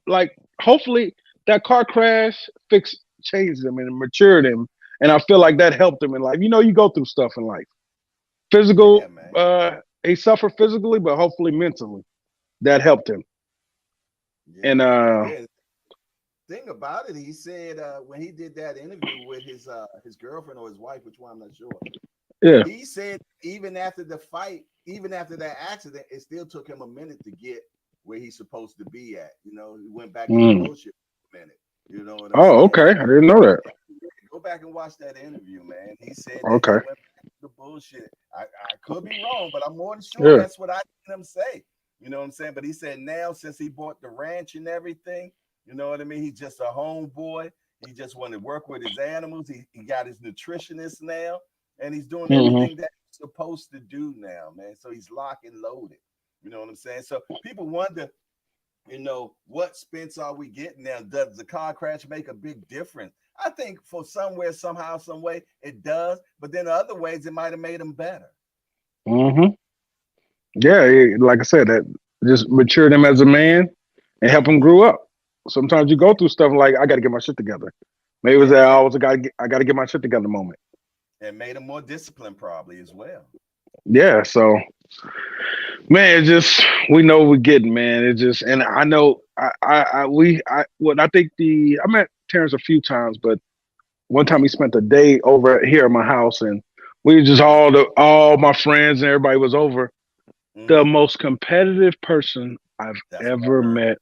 Like hopefully that car crash changed him and matured him. And I feel like that helped him in life. You go through stuff in life. Physical, he suffered physically, but hopefully mentally. That helped him. Yeah. And thing about it, he said when he did that interview with his girlfriend or his wife, which one I'm not sure. Yeah. He said even after the fight, even after that accident, it still took him a minute to get where he's supposed to be at. He went back to the bullshit for a minute. You know what I'm saying? Okay. I didn't know that. Go back and watch that interview, man. He said that he went back to the bullshit. I could be wrong, but I'm more than sure that's what I heard him say. You know what I'm saying? But he said now, since he bought the ranch and everything, you know what I mean? He's just a homeboy. He just wanted to work with his animals. He got his nutritionist now, and he's doing everything that he's supposed to do now, man. So he's locked and loaded. You know what I'm saying? So people wonder, what Spence are we getting now? Does the car crash make a big difference? I think for somewhere, somehow, some way, it does. But then other ways, it might have made him better. Yeah, like I said, that just matured him as a man and help him grow up. Sometimes you go through stuff like, I got to get my shit together. Maybe it was that I got to get my shit together moment. And made him more disciplined probably as well. Yeah, so, man, we know we're getting, man. And I know, I met Terrence a few times, but one time he spent a day over here at my house, and we just all my friends and everybody was over. The most competitive person I've ever met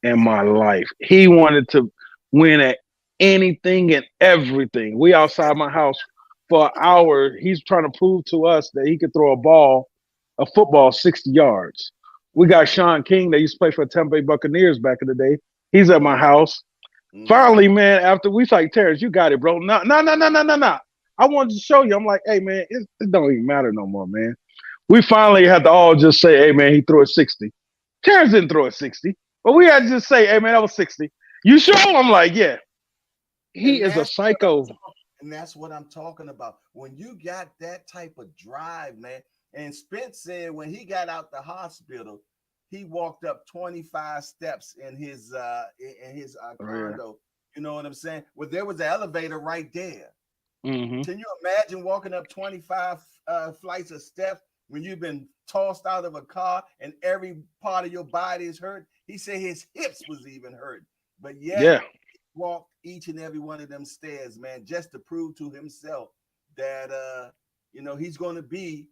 in my life. He wanted to win at anything and everything. We outside my house for an hour. He's trying to prove to us that he could throw a football 60 yards. We got Sean King that used to play for the Tampa Bay Buccaneers back in the day. He's at my house. Finally, man, after we like, Terrence, you got it, bro. No. I wanted to show you. I'm like, hey, man, it don't even matter no more, man. We finally had to all just say, hey, man, he threw a 60. Terrence didn't throw a 60. But we had to just say, hey, man, that was 60. You sure? I'm like, yeah. He is a psycho. And that's what I'm talking about. When you got that type of drive, man. And Spence said when he got out the hospital, he walked up 25 steps in his condo. You know what I'm saying? Well, there was an elevator right there. Mm-hmm. Can you imagine walking up 25 flights of steps when you've been tossed out of a car and every part of your body is hurt? He said his hips was even hurt. But yet, he walked each and every one of them stairs, man, just to prove to himself that, he's going to be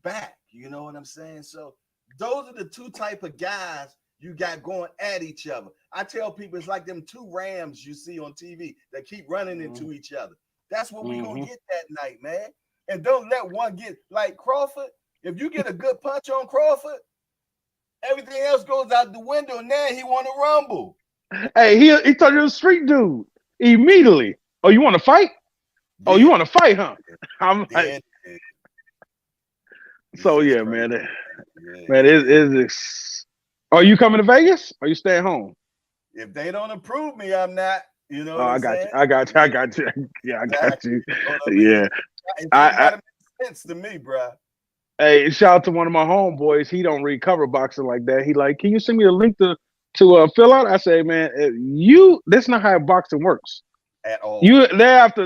back. You know what I'm saying? So those are the two type of guys you got going at each other. I tell people it's like them two rams you see on TV that keep running into each other. That's what we're going to get that night, man. And don't let one get like Crawford. If you get a good punch on Crawford, everything else goes out the window. Now he want to rumble. Hey, he turned into a street dude immediately. Oh, you want to fight? Yeah. Oh, you want to fight, huh? I'm like, so yeah, man. Man, it's. Are you coming to Vegas? Or are you staying home? If they don't approve me, I'm not. You know. I got you. Yeah, I got you. Yeah. It makes sense to me, bro. Hey, shout out to one of my homeboys. He don't read cover boxing like that. He like, can you send me a link to fill out? I say, man, that's not how boxing works at all.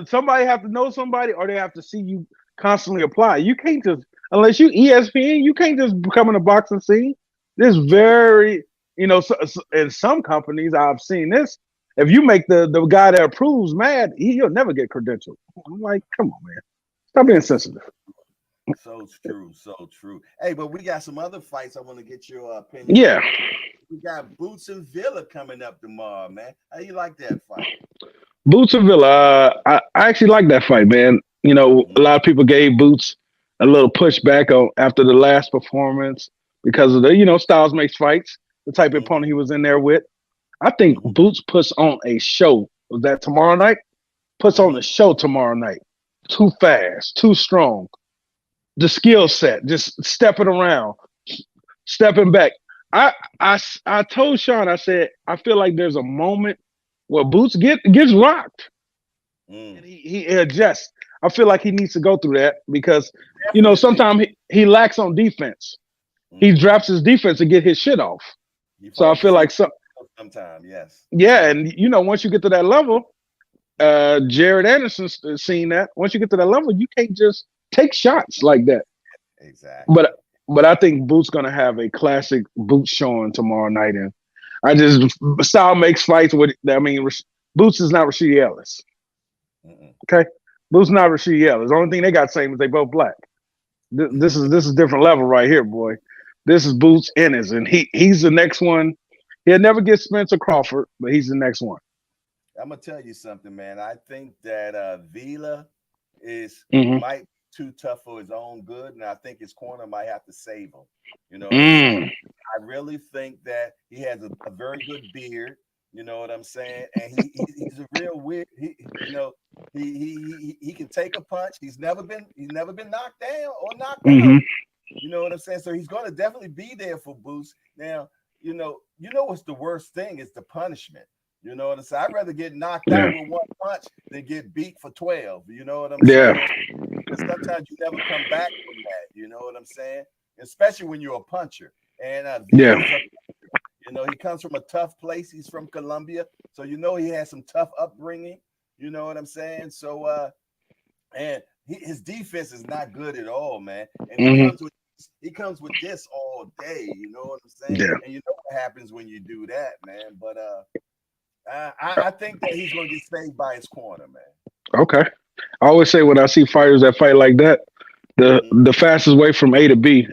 Somebody have to know somebody, or they have to see you constantly apply. You can't just, unless you ESPN, you can't just become in a boxing scene. This very, in some companies I've seen this. If you make the guy that approves mad, you'll never get credentialed. I'm like, come on, man, stop being sensitive. So true. Hey, but we got some other fights. I want to get your opinion. Yeah. We got Boots and Villa coming up tomorrow, man. How you like that fight? Boots and Villa, I actually like that fight, man. A lot of people gave Boots a little pushback after the last performance because of the, Styles makes fights, the type of opponent he was in there with. I think Boots puts on a show. Was that tomorrow night? Puts on a show tomorrow night. Too fast, too strong. The skill set, just stepping around, stepping back. I told Sean, I said, I feel like there's a moment where Boots gets rocked. And he adjusts. I feel like he needs to go through that because, sometimes he lacks on defense. He drops his defense to get his shit off. So I feel like sometimes, yes. Yeah, and once you get to that level, Jared Anderson's seen that. Once you get to that level, you can't just take shots like that. Exactly. But I think Boots gonna have a classic Boots showing tomorrow night, and Style makes fights with. Boots is not Rashid Ellis. Okay, Boots not Rashid Ellis. The only thing they got same is they both black. This is different level right here, boy. This is Boots Ennis, and he's the next one. He'll never get Spencer Crawford, but he's the next one. I'm gonna tell you something, man. I think that Villa might be too tough for his own good, and I think his corner might have to save him. I really think that he has a very good beard. You know what I'm saying? And he's a real weird. He can take a punch. He's never been knocked down or knocked out. You know what I'm saying? So he's going to definitely be there for Boots. Now, what's the worst thing is the punishment. You know what I'm saying? I'd rather get knocked out with one punch than get beat for 12. You know what I'm saying? Because sometimes you never come back from that. You know what I'm saying? Especially when you're a puncher. And he comes from a tough place. He's from Colombia, so he has some tough upbringing. You know what I'm saying? So, and his defense is not good at all, man. And he comes with this all day. You know what I'm saying? Yeah. And you know what happens when you do that, man. But I think that he's going to get saved by his corner, man. Okay. I always say when I see fighters that fight like that, the fastest way from A to B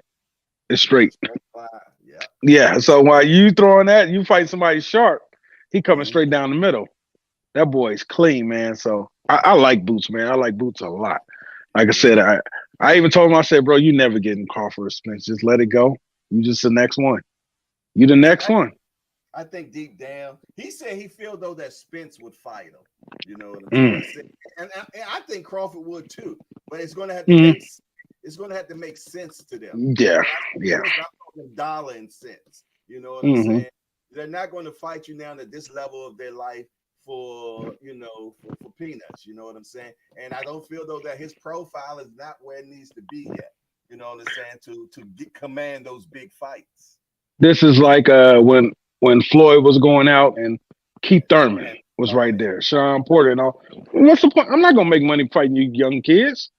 is straight. Yeah. So while you throwing that, you fight somebody sharp, he coming straight down the middle. That boy's clean, man. So I like Boots, man. I like Boots a lot. Like I said, Yeah. I even told him, I said, bro, you never getting Crawford or Spence. Just let it go. You just the next one. You the next one. I think deep down, he said he feel though that Spence would fight him. You know what I'm saying? Mm. He said, and I think Crawford would too. But it's going to have to Mm. make sense to them. Yeah, yeah. I'm talking dollar and cents. You know what I'm Mm-hmm. saying? They're not going to fight you now at this level of their life for peanuts. You know what I'm saying? And I don't feel though that his profile is not where it needs to be yet. You know what I'm saying? To command those big fights. This is like when Floyd was going out and Keith Thurman was right there. Sean Porter and all. What's the point? I'm not gonna make money fighting you young kids.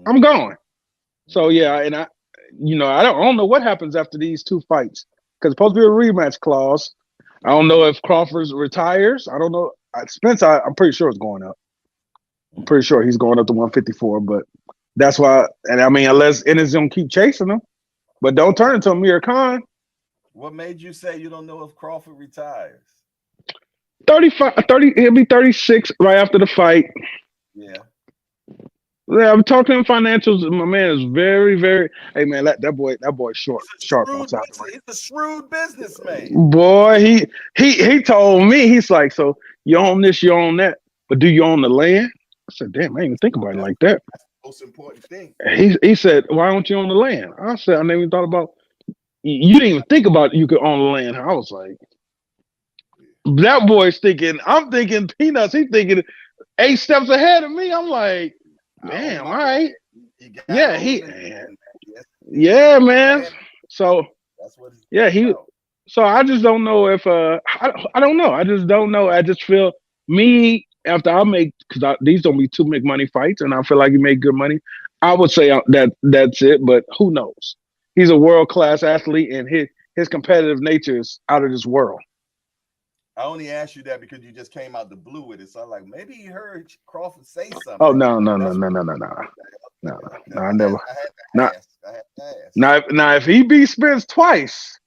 I'm going. So yeah, and I don't know what happens after these two fights because it's supposed to be a rematch clause. I don't know if Crawford retires. I don't know. Spence, I'm pretty sure is going up. I'm pretty sure he's going up to 154. But that's why. And I mean, unless Ennis gonna keep chasing him, but don't turn into Amir Khan. What made you say you don't know if Crawford retires? 30, he'll be 36 right after the fight. Yeah. Yeah, I'm talking financials. My man is very, very. Hey man, that boy's sharp on top of He's a shrewd businessman. Boy, he told me, he's like, so you own this, you own that, but do you own the land? I said, damn, I didn't even think about it like that. That's the most important thing. He said, why don't you own the land? I said, I never even thought about. You didn't even think about you could own the land. I was like, that boy's thinking. I'm thinking peanuts. He's thinking 8 steps ahead of me. I'm like, damn, all right. Yeah, yeah, man. So that's what yeah, so I just don't know if I don't know. I just don't know. I just feel me after I make because these don't be two big money fights, and I feel like he made good money. I would say that's it, but who knows? He's a world class athlete, and his competitive nature is out of this world. I only asked you that because you just came out the blue with it. So I'm like, maybe he heard Crawford say something. Oh no, I never. I had to ask. Now, if he beats Spence twice,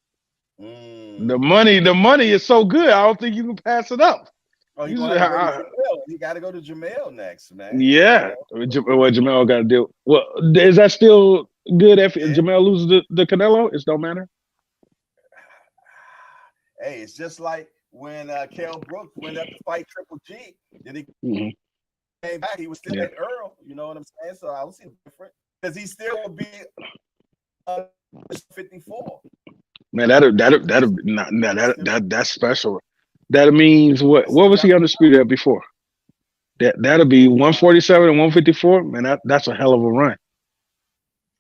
the money is so good. I don't think you can pass it up. Oh, you got to go to Jamel next, man. Yeah, what Jamel got to do? Well, is that still good if Jamel loses the Canelo? It don't matter. Hey, it's just like when Kell Brooks went up to fight Triple G, then he came back. He was still at Earl. You know what I'm saying? So I don't see different because he still will be 54. Man, that's special. That means what? What was he undisputed at before? That'll be 147 and 154. Man, that's a hell of a run.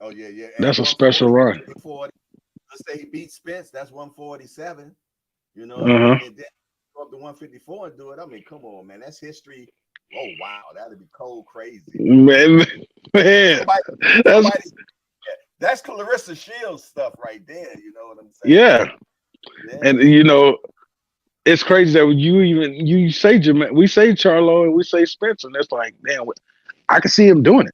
Oh yeah. And that's a special run. Let's say he beats Spence. That's 147. You know, and then go up to 154 and do it. I mean, come on, man. That's history. Oh wow, that'd be cold crazy. Man. That's Clarissa Shields stuff right there. You know what I'm saying? Yeah. And it's crazy that you say Jamel, we say Charlo and we say Spence, and it's like, damn, I can see him doing it.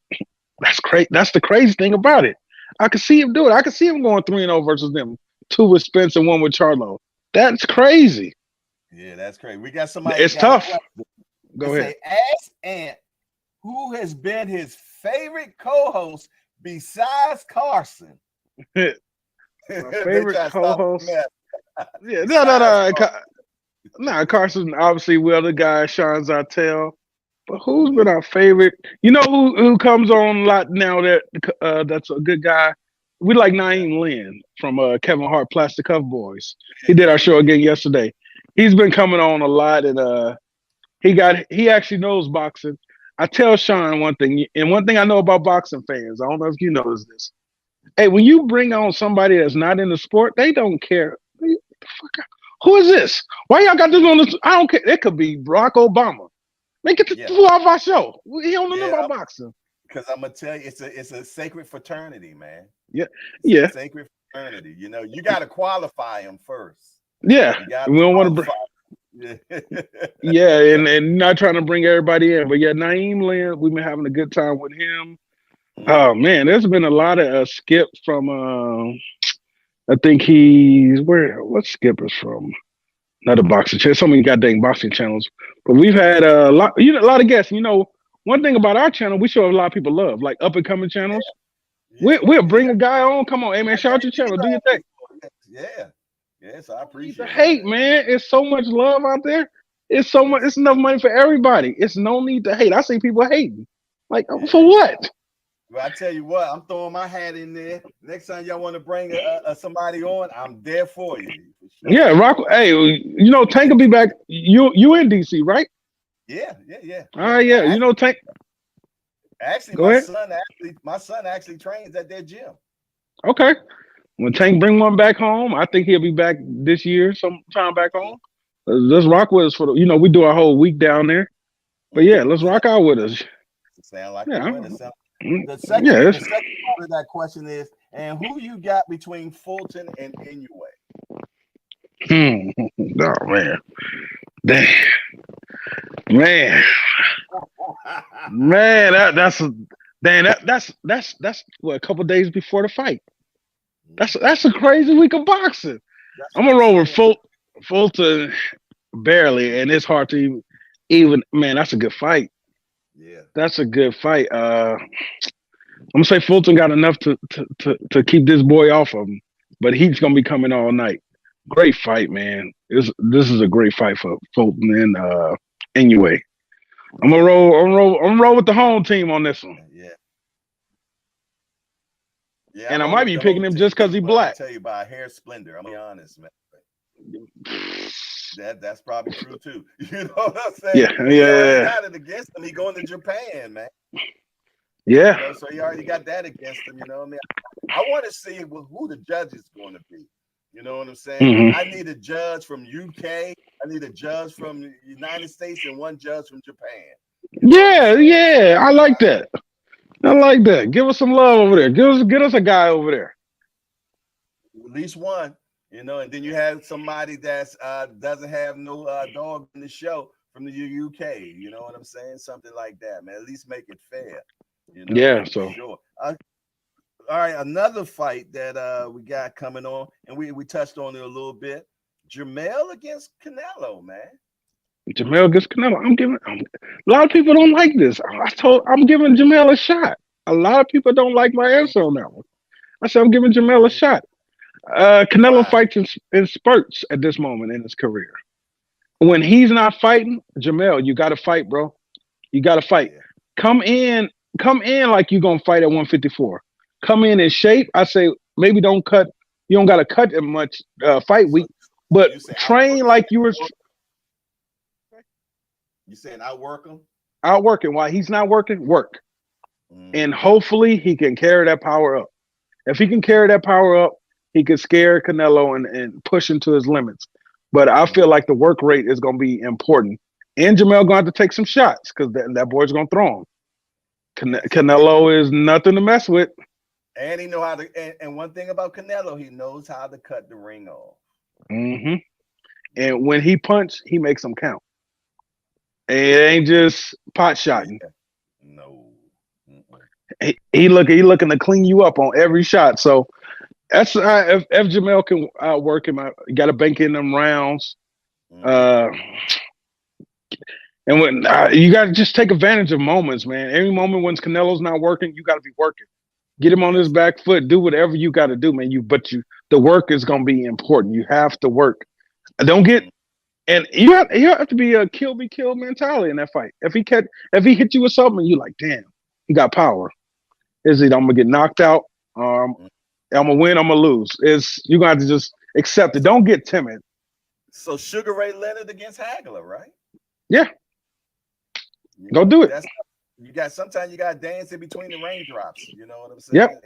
That's crazy. That's the crazy thing about it. I can see him do it. I can see him going 3-0 versus them, 2 with Spence and 1 with Charlo. That's crazy. Yeah, that's crazy. We got somebody. It's tough. Go ahead. Ask Ant who has been his favorite co-host besides Carson. My favorite co-host. Yeah, no. Carson obviously the guy, Sean Zartel. But who's been our favorite? You know who comes on a lot now that's a good guy? We like Naeem Lynn from Kevin Hart Plastic Cuff Boys. He did our show again yesterday. He's been coming on a lot, and he actually knows boxing. I tell Sean one thing, and one thing I know about boxing fans, I don't know if you notice this. Hey, when you bring on somebody that's not in the sport, they don't care. Who is this? Why y'all got this on this? I don't care. It could be Barack Obama. Make it the fool off our show. He don't know about boxing. Because I'm gonna tell you, it's a sacred fraternity, man. Yeah, it's a sacred fraternity. You know, you got to qualify them first. Yeah, we don't want to bring. Yeah, and not trying to bring everybody in, but yeah, Naeem Lynn, we've been having a good time with him. Oh man, there's been a lot of Skip from. I think he's what Skip is from. Another boxing channel. So many goddamn boxing channels. But we've had a lot, a lot of guests. One thing about our channel, we show a lot of people love, like up and coming channels. Yeah, We'll bring yeah. a guy on. Come on, hey man, I shout out got your channel. Do your you thing. before. Yeah. Yes, I Don't need to appreciate hate, that. man. It's so much love out there. It's so much. Yes. It's enough money for everybody. It's no need to hate. I see people hating. Like for Yeah. what? Well, I tell you what, I'm throwing my hat in there. Next time y'all want to bring somebody on, I'm there for you. For sure. Yeah, Rock. Hey, Tank will be back. You in DC, right? Yeah. Yeah. Tank. Actually, Go ahead. my son actually trains at their gym. Okay. When Tank bring one back home, I think he'll be back this year, sometime back home. Let's rock with us we do our whole week down there. But yeah, let's rock out with us. Sound like Yeah. a winner. The second part of that question is, and who you got between Fulton and Inouye? Oh man. Damn. Man, that's what, a couple days before the fight. That's a crazy week of boxing. I'm gonna roll with Fulton barely, and it's hard to even. Man, that's a good fight. Yeah, that's a good fight. I'm gonna say Fulton got enough to keep this boy off of him, but he's gonna be coming all night. Great fight, man. This is a great fight for Fulton and Inouye. I'm gonna roll with the home team on this one. Yeah, and I might be picking him just because he's black. I tell you about hair splendor. I'm gonna be honest, man. That's probably true too. You know what I'm saying? Yeah. He already got it against him. He going to Japan, man. Yeah. So he already got that against him. You know what I mean? I want to see who the judge is going to be. You know what I'm saying? Mm-hmm. I need a judge from UK. I need a judge from the United States and one judge from Japan. Yeah. I like that. Give us some love over there. Get us a guy over there. At least one. And then you have somebody that's doesn't have no dog in the show from the UK. You know what I'm saying? Something like that, man. At least make it fair. Yeah. So sure. All right, another fight that we got coming on, and we touched on it a little bit. Jamel against Canelo, man. Jamel against Canelo. A lot of people don't like this. I'm giving Jamel a shot. A lot of people don't like my answer on that one. I said I'm giving Jamel a shot. Canelo fights in spurts at this moment in his career. When he's not fighting, Jamel, you got to fight, bro. You got to fight. Yeah. Come in like you're gonna fight at 154. Come in shape. I say maybe don't cut. You don't got to cut that much fight week, but train like you were. You saying outwork him? Outwork him. While he's not working, work. And hopefully he can carry that power up. If he can carry that power up, he could scare Canelo and push him to his limits. But I feel like the work rate is going to be important. And Jamel going to have to take some shots because that boy's going to throw him. Canelo is nothing to mess with. And he know how to. And one thing about Canelo, he knows how to cut the ring off. Mm-hmm. And when he punch, he makes them count. And it ain't just pot shotting. No. He looking to clean you up on every shot. So that's if Jamel can outwork him, you got to bank in them rounds. And when you got to just take advantage of moments, man. Every moment when Canelo's not working, you got to be working. Get him on his back foot. Do whatever you got to do, man. The work is going to be important. You have to work. Don't get. And you have to be a kill be killed mentality in that fight. If he hit you with something, you like, damn, he got power. Is it I'm gonna get knocked out? I'm gonna win. I'm gonna lose. You're gonna have to just accept it. Don't get timid. So Sugar Ray Leonard against Hagler, right? Yeah. Go do it. Sometimes you got to dance in between the raindrops. You know what I'm saying? Yep.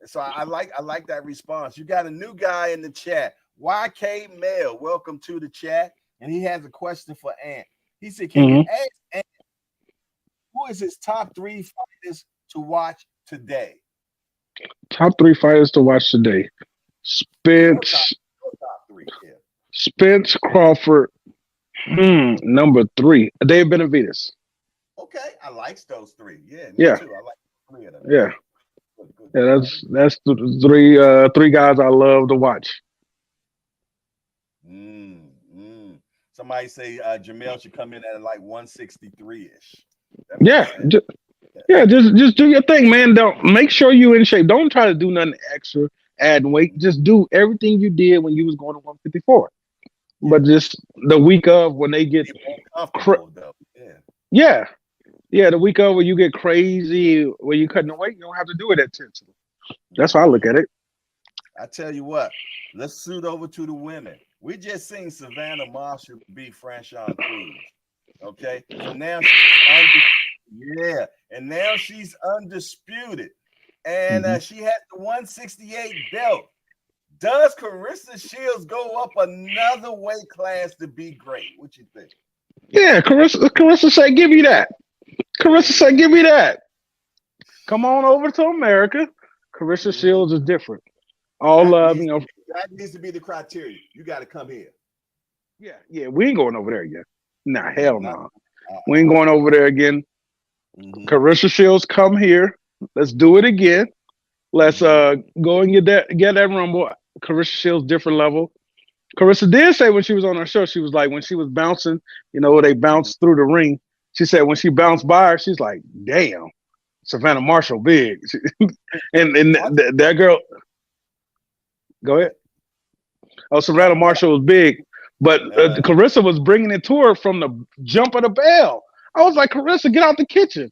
And so I like that response. You got a new guy in the chat. YK Mail, welcome to the chat. And he has a question for Ant. He said, can you ask Ant who is his top 3 fighters to watch today? Top 3 fighters to watch today. Spence. Top 3, yeah. Spence Crawford. Number 3. Dave Benavidez. Okay, I like those 3. Yeah. Me too. I like 3 of them. Yeah. Good. Yeah, that's the 3 guys I love to watch. might say Jamel should come in at like 163-ish. Yeah, just do your thing, man. Don't make sure you in shape. Don't try to do nothing extra, add weight. Just do everything you did when you was going to 154. But just the week of when they get though. Yeah, the week of when you get crazy, when you cutting the weight, you don't have to do it intentionally. That's how I look at it. I tell you what, let's suit over to the women. We just seen Savannah Marshall beat Franchon Cruz. Okay, so now and now she's undisputed, and she has the 168 belt. Does Carissa Shields go up another weight class to be great? What you think? Yeah, Carissa said, "Give me that." Carissa said, "Give me that." Come on over to America. Carissa Shields is different. All love, that needs to be the criteria. You got to come here. Yeah. We ain't going over there again. Nah, hell no. Nah. We ain't going over there again. Carissa Shields, come here. Let's do it again. Let's go and get that rumble. Carissa Shields, different level. Carissa did say when she was on her show, she was like, when she was bouncing, they bounced through the ring. She said when she bounced by her, she's like, damn, Savannah Marshall big. and that girl, go ahead. Oh, Savannah Marshall was big, but Carissa was bringing it to her from the jump of the bell. I was like, Carissa, get out the kitchen.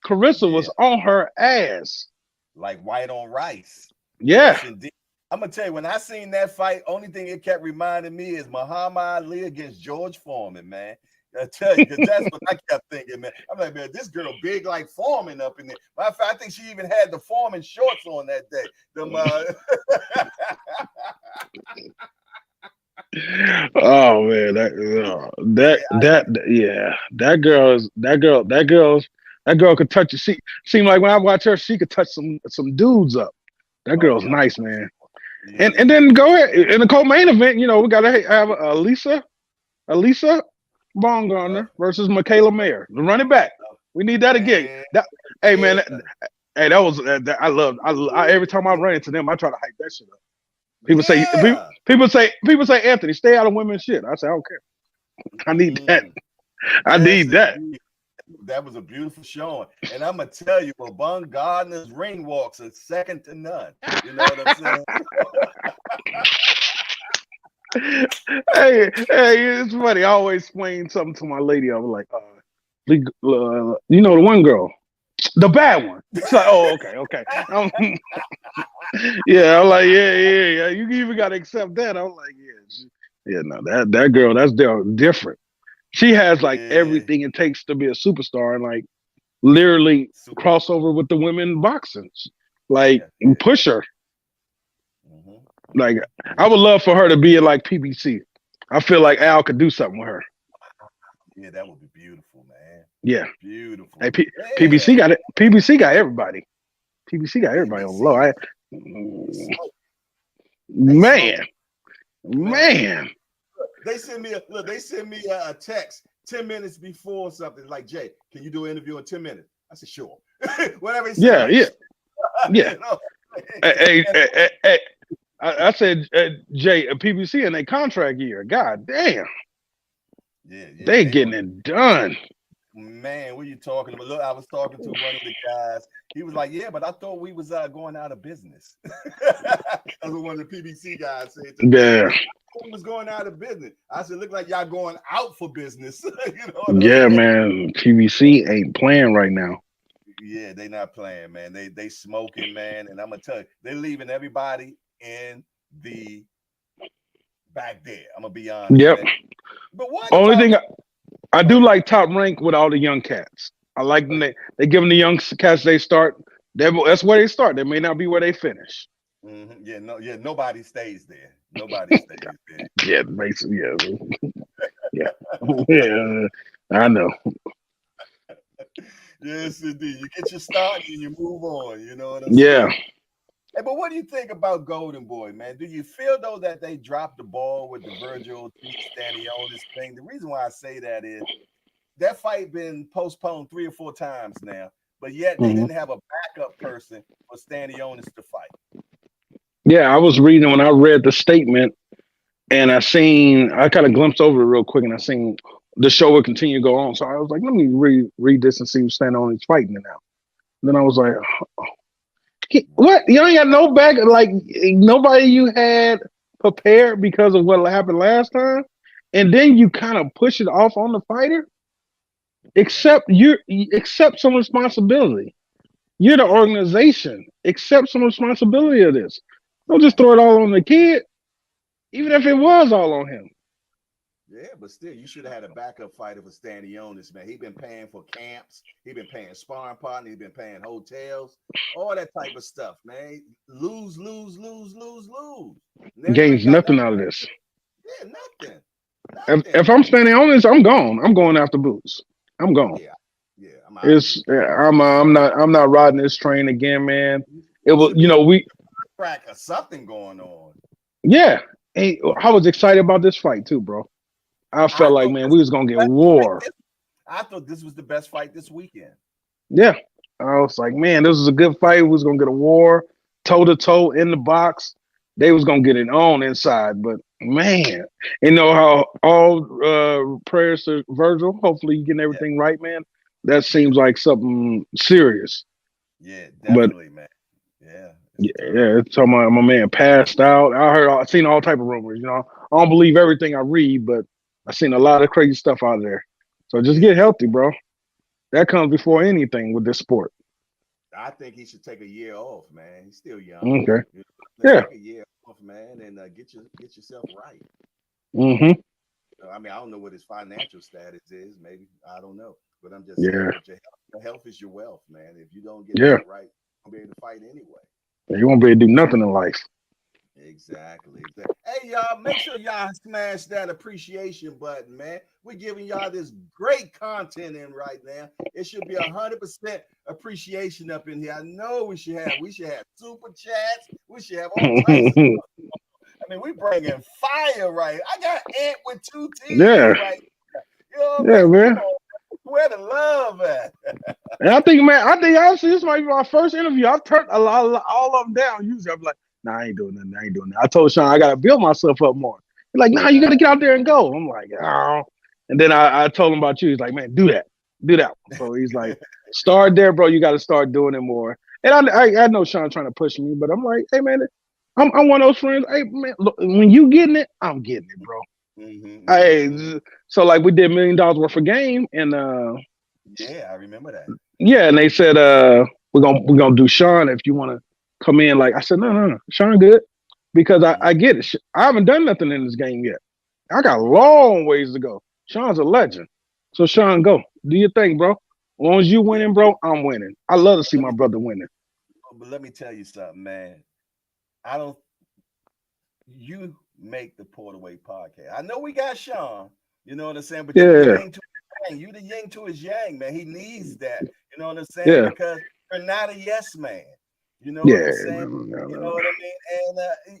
Carissa was on her ass. Like white on rice. Yeah. Yes, I'm going to tell you, when I seen that fight, only thing it kept reminding me is Muhammad Ali against George Foreman, man. I tell you, because that's what I kept thinking, man. I'm like, man, this girl big like Foreman up in there. Matter of fact, I think she even had the Foreman shorts on that day. Oh man, that girl could touch it. Seemed like when I watch her, she could touch some dudes up. That girl's nice, man. Yeah. And then go ahead in the co-main event. We gotta have Elisa Baumgartner versus Michaela Mayer, the running back. We need that again. That was I love. Every time I run into them, I try to hype that shit up. People say, Anthony, stay out of women's shit. I say, I don't care. I need that. I need that. That was a beautiful showing. And I'm going to tell you, Baumgartner's ring walks are second to none. You know what I'm saying? hey, it's funny. I always explain something to my lady. I was like, the one girl. The bad one. It's like, oh, okay. Yeah, I'm like, yeah. You even gotta accept that. I'm like, no, that girl, that's different. She has like everything it takes to be a superstar and like literally crossover with the women boxing. Like push her. Like I would love for her to be in like PBC. I feel like Al could do something with her. Yeah, that would be beautiful, man. Yeah, beautiful. Hey, PBC got it. PBC got everybody. PBC got everybody on low. Man. They send me a text 10 minutes before something like, Jay, can you do an interview in 10 minutes? I said, sure. Whatever he said. Yeah. Hey. I said, Jay, a PBC in a contract year. God damn. Yeah, they getting it done. Man, what are you talking about? Look, I was talking to one of the guys. He was like, yeah, but I thought we was going out of business. That's what one of the PBC guys said. We was going out of business. I said, look like y'all going out for business. Man. PBC ain't playing right now. Yeah, they not playing, man. They smoking, man. And I'm going to tell you, they're leaving everybody in the back there. I'm going to be honest. Yep. Man. But only thing I do like Top Rank with all the young cats. I like them. They give them the young cats they start. That's where they start. They may not be where they finish. Yeah, nobody stays there. Nobody stays there. Yeah, basically, yeah. I know. Yes, indeed. You get your start and you move on. You know what I'm saying? Hey, but what do you think about Golden Boy, man? Do you feel, though, that they dropped the ball with the Virgil Stanionis thing? The reason why I say that is that fight been postponed 3 or 4 times now, but yet they didn't have a backup person for Stanionis to fight. Yeah, I was reading when I read the statement and I kind of glimpsed over it real quick, and I seen the show would continue to go on. So I was like, let me read this and see who's standing on. He's fighting it now. Then I was like, what? You ain't got no back, like nobody you had prepared because of what happened last time, and then you kind of push it off on the fighter. Accept some responsibility. You're the organization. Accept some responsibility of this. Don't just throw it all on the kid, even if it was all on him. Yeah, but still, you should have had a backup fighter for Stanionis, man. He been paying for camps. He been paying sparring partners. He been paying hotels, all that type of stuff, man. Lose. Never Gains got nothing nothing. out of this. Yeah, nothing. If I'm Stanionis, I'm gone. I'm going after Boots. I'm gone. Yeah. I'm not riding this train again, man. It was, crack or something going on. Yeah. Hey, I was excited about this fight too, bro. I felt like, man, we was gonna get war. I thought this was the best fight this weekend. Yeah. I was like, man, this was a good fight. We was gonna get a war, toe to toe in the box. They was gonna get it on inside, but man, how all prayers to Virgil. Hopefully, you getting everything right, man. That seems like something serious. Yeah, definitely, man. Yeah. Talking about my man passed out. I seen all type of rumors. I don't believe everything I read, but I seen a lot of crazy stuff out there. So just get healthy, bro. That comes before anything with this sport. I think he should take a year off, man. He's still young. Okay. Take a year off, man, and get yourself right. Mm-hmm. I mean, I don't know what his financial status is. Maybe I don't know, but I'm just saying, your health is your wealth, man. If you don't get that right, you won't be able to fight anyway. You won't be able to do nothing in life. Exactly. Hey, y'all, make sure y'all smash that appreciation button, man. We're giving y'all this great content in right now. It should be 100% appreciation up in here. I know we should have super chats. We should have all types of stuff. I mean, we bringing fire right. I got Ant with 2 T's right. You know what I mean? Man. Where the love at? And I think honestly, this might be my first interview. I've turned all of them down. Usually, I'm like, nah, I ain't doing nothing. I told Sean I gotta build myself up more. He's like, nah, you gotta get out there and go. I'm like, oh. And then I told him about you. He's like, man, do that. So he's like, start there, bro. You got to start doing it more. And I know Sean trying to push me, but I'm like, hey, man, I'm one of those friends. Hey, man, look, when you getting it, I'm getting it, bro. Hey, so like we did $1 million worth of game, and I remember that. Yeah, and they said we're gonna do Sean if you want to come in. Like I said, no, Sean good, because I get it. I haven't done nothing in this game yet. I got a long ways to go. Sean's a legend, so Sean, go do your thing, bro. As long as you winning, bro, I'm winning. I love to see my brother winning. But let me tell you something, man. You make the Portaway podcast. I know we got Sean, you know what I'm saying? But you the yin to his yang, man. He needs that, you know what I'm saying? Yeah. Because you're not a yes man. You know what I'm saying? No. You know what I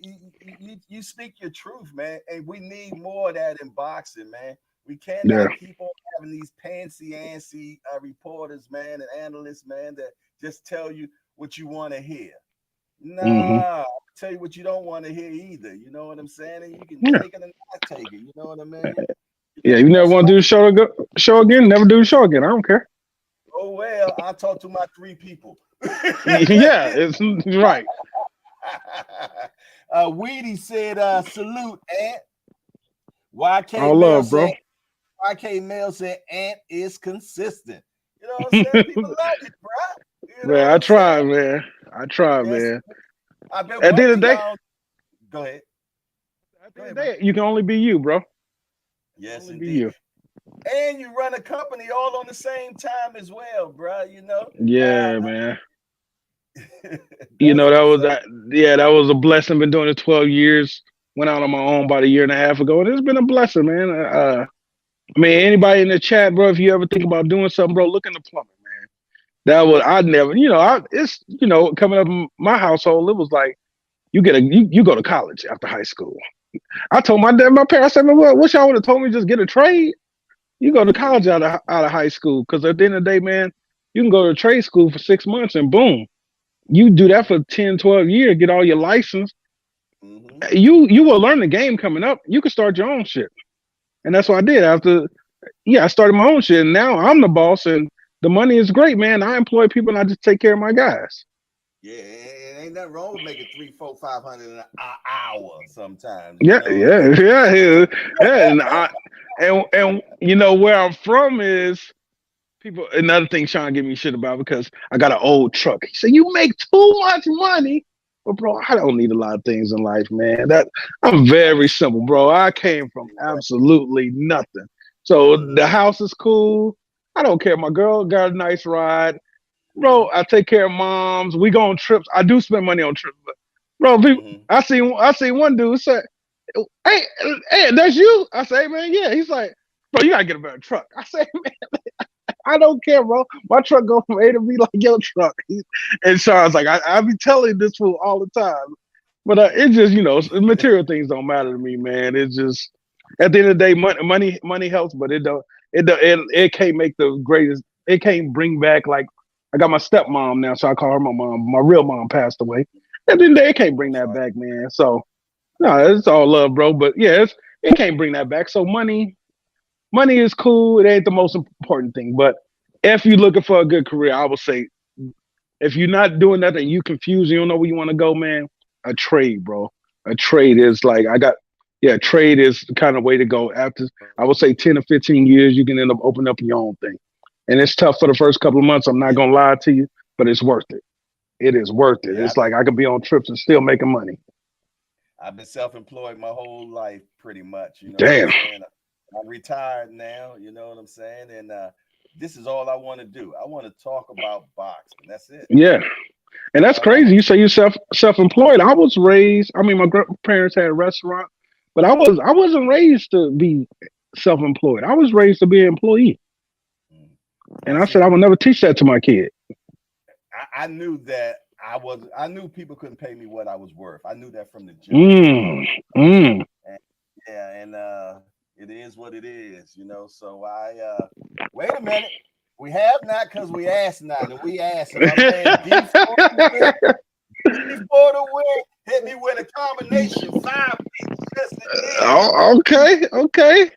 mean? And you speak your truth, man. And we need more of that in boxing, man. We cannot keep on having these fancy reporters, man, and analysts, man, that just tell you what you want to hear. Nah, I'll tell you what you don't want to hear either. You know what I'm saying? And you can take it and not take it. You know what I mean? You never want to do the show again? Never do the show again. I don't care. Oh, well, I talk to my 3 people. Yeah, it's right. Weedy said, salute, Ant. YK Mail said, Ant is consistent. You know what I'm saying? People love you, bro. You know man, I try, man. Man. I bet at the end of the day, go ahead. At the end of the day, you can only be you, bro. Yes, indeed. And you run a company all on the same time as well, bro. You know. Yeah, man. that was a blessing. Been doing it 12 years. Went out on my own about a year and a half ago, and it's been a blessing, man. I mean, anybody in the chat, bro, if you ever think about doing something, bro, look in the plumbing, man. That was I never, it's coming up in my household, it was like you go to college after high school. I told my parents, I said, well, wish y'all would have told me just get a trade. You go to college out of high school, because at the end of the day, man, you can go to trade school for 6 months and boom, you do that for 10, 12 years, get all your license. you will learn the game coming up. You can start your own shit, and that's what I did after. Yeah, I started my own shit, and now I'm the boss, and the money is great, man. I employ people, and I just take care of my guys. Yeah, it ain't nothing wrong with making 300, 400, 500 an hour sometimes. You Yeah, know what I'm yeah, saying? yeah, yeah. And you know where I'm from is people. Another thing Sean give me shit about because I got an old truck. He said you make too much money, but bro, I don't need a lot of things in life, man. That I'm very simple, bro. I came from absolutely nothing. So the house is cool. I don't care. My girl got a nice ride. Bro, I take care of moms. We go on trips. I do spend money on trips, but bro, people, I see one dude say, "Hey, hey, that's you." I say, "Hey, man, yeah." He's like, "Bro, you gotta get a better truck." I say, "Man, I don't care, bro. My truck go from A to B like your truck." And Sean's like, I be telling this fool all the time, but it just material things don't matter to me, man. It's just at the end of the day, money helps, but it can't make the greatest. It can't bring back like I got my stepmom now, so I call her my mom. My real mom passed away. At the end of the day, it can't bring that back, man. So no, it's all love, bro. But yeah, it can't bring that back. So money is cool. It ain't the most important thing. But if you're looking for a good career, I would say if you're not doing that and you confused, you don't know where you want to go, man, a trade, bro. A trade is like trade is the kind of way to go. After I would say 10 or 15 years, you can end up opening up your own thing. And it's tough for the first couple of months. I'm not gonna lie to you, but it's worth it. It is worth it. Yeah, it's like I could be on trips and still making money. I've been self-employed my whole life, pretty much. You know what Damn. I'm saying? I'm retired now. You know what I'm saying? And this is all I want to do. I want to talk about boxing. That's it. Yeah. And that's crazy. You say you're self-employed. I was raised. I mean, my parents had a restaurant, but I wasn't raised to be self-employed. I was raised to be an employee. And I said I would never teach that to my kid. I knew that I knew people couldn't pay me what I was worth. I knew that from the jump. And, it is what it is, you know. So I wait a minute. We have not because we asked not, and we asked. And my man D4 the win hit me with a combination 5 picks. Yes, oh, okay.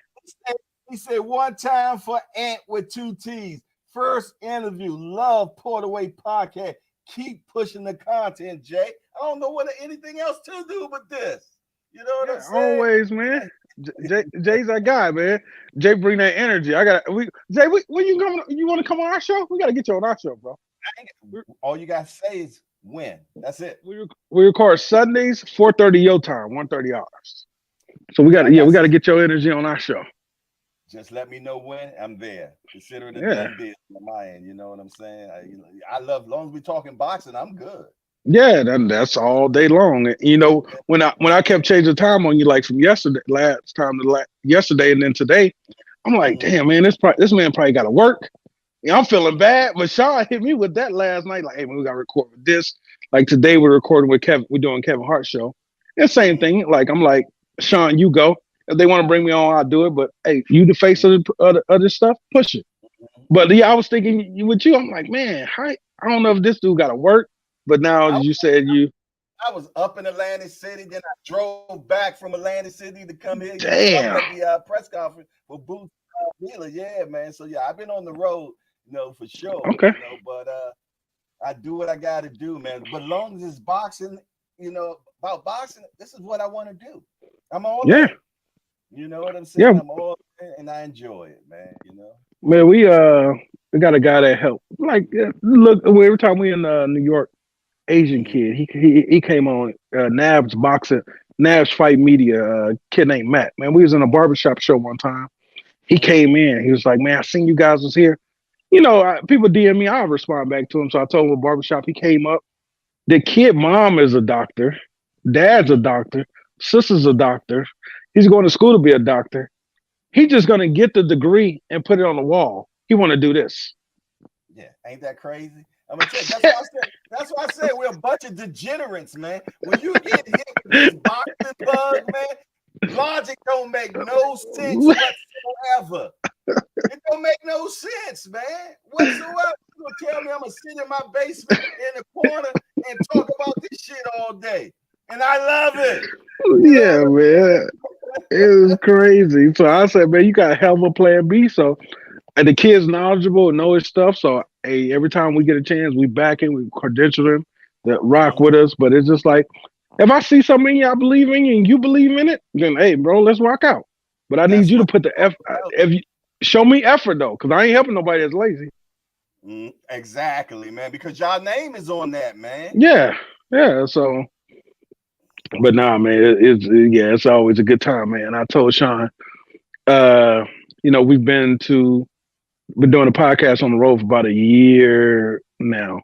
He said one time for Ant with 2 T's. First interview, love Portaway podcast. Keep pushing the content, Jay. I don't know what anything else to do but this. You know what I'm saying? Always, man. Jay's that guy, man. Jay bring that energy. Jay, when you come? You want to come on our show? We got to get you on our show, bro. All you got to say is when. That's it. We record Sundays, 4:30 your time, 1:30 ours. So we got to get your energy on our show. Just let me know when I'm there. Consider it a done deal on my end. You know what I'm saying? I love, as long as we're talking boxing, I'm good. Yeah, that's all day long. You know, when I kept changing time on you, like from yesterday, yesterday, and then today, I'm like, damn, man, this man probably got to work. Yeah, I'm feeling bad, but Sean hit me with that last night. Like, hey, man, we got to record with this. Like today, we're recording with Kevin. We're doing Kevin Hart show. And same thing. Like I'm like, Sean, you go. If they want to bring me on, I'll do it. But hey, you the face of the other stuff, push it. But yeah, I was thinking with you, I'm like, man, I don't know if this dude got to work. But now you said I was up in Atlantic City, then I drove back from Atlantic City to come here. Damn. At the press conference for Booth Wheeler. Yeah, man. So yeah, I've been on the road, for sure. Okay. But I do what I got to do, man. But long as it's boxing, about boxing, this is what I want to do. I'm all in. You know what I'm saying? Yeah. I'm all in, and I enjoy it, man. Man, we got a guy that helped. Like, look, every time we in New York. Asian kid. He came on Nab's Fight Media, kid named Matt. Man, we was in a barbershop show one time. He came in. He was like, man, I seen you guys was here. People DM me, I'll respond back to him. So I told him a barbershop. He came up. The kid mom is a doctor. Dad's a doctor. Sister's a doctor. He's going to school to be a doctor. He's just going to get the degree and put it on the wall. He want to do this. Yeah, ain't that crazy? I'm gonna tell you, that's why I said we're a bunch of degenerates, man. When you get hit with this boxing bug, man, logic don't make no sense whatsoever. It don't make no sense, man. Whatsoever. You gonna tell me I'm gonna sit in my basement in the corner and talk about this shit all day. And I love it. Yeah, man. It was crazy. So I said, man, you got to have a plan B. So, and the kid's knowledgeable and know his stuff. So, hey, every time we get a chance, we back him, we credential him that rock with us. But it's just like, if I see something in you, I believe in you, and you believe in it, then hey, bro, let's rock out. But I need That's you to what. put the effort. If you show me effort though, because I ain't helping nobody that's lazy. Exactly, man. Because y'all name is on that, man. Yeah, yeah. So, but nah, man, it's always a good time, man. I told Sean, uh, we've been doing a podcast on the road for about a year now.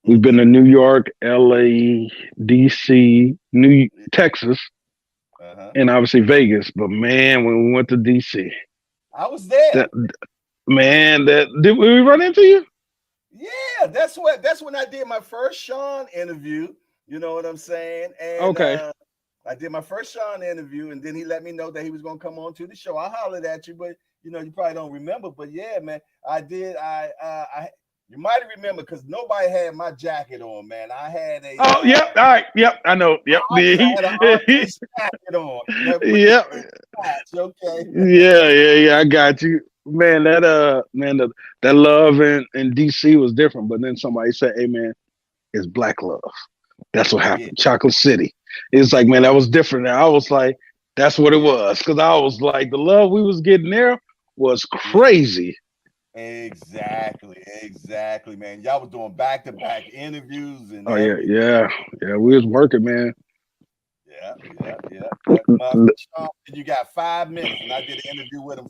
We've been to New York, LA, DC, Texas, and obviously Vegas. But man, when we went to DC, I was there. Did we run into you? Yeah, that's when I did my first Sean interview. You know what I'm saying? And Okay. I did my first Sean interview, and then he let me know that he was gonna come on to the show. I hollered at you, but you probably don't remember. But yeah, man, I did. You might remember because nobody had my jacket on, man. I had a. Oh, yep. All right. Yep. I know. Yep. I had an artist jacket on. Yep. Okay. Yeah. I got you, man. That love in DC was different. But then somebody said, "Hey, man, it's black love." That's what happened. Yeah. Chocolate City. It's like, man, that was different. And I was like, that's what it was. Because I was like, the love we was getting there was crazy. Exactly, man. Y'all was doing back-to-back interviews and yeah. We was working, man. Yeah. You got 5 minutes, and I did an interview with him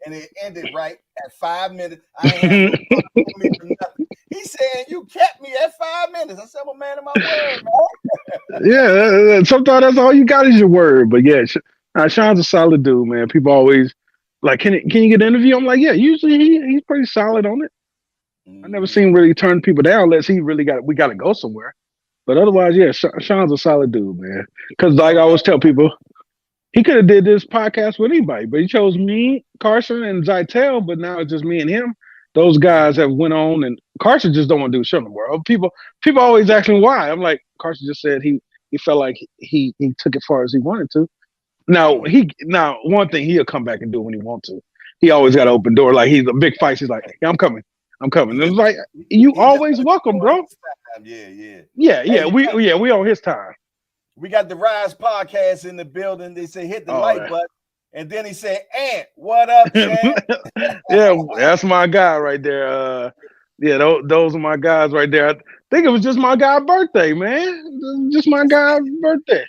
and it ended right at 5 minutes. I ain't had no problem for nothing. He said, "You kept me at 5 minutes." I said, "I'm a man of my word, man." Yeah, sometimes that's all you got is your word. But yeah, Sean's a solid dude, man. People always like, can you get an interview? I'm like, yeah. Usually he's pretty solid on it. I never seen him really turn people down unless we got to go somewhere. But otherwise, yeah, Sean's a solid dude, man. Because like I always tell people, he could have did this podcast with anybody, but he chose me, Carson, and Zytel. But now it's just me and him. Those guys have went on, and Carson just don't want to do a show no more. People always ask me why. I'm like, Carson just said he felt like he took it far as he wanted to. Now one thing he'll come back and do when he wants to. He always got an open door. Like he's a big fight. He's like, yeah, I'm coming. And it's like you always welcome, bro. Yeah. We on his time. We got the Rise podcast in the building. They say hit the like button. And then he said, "Ant, what up, Ant?" Yeah, that's my guy right there. Those are my guys right there. I think it was just my guy's birthday, man. Just my guy's birthday.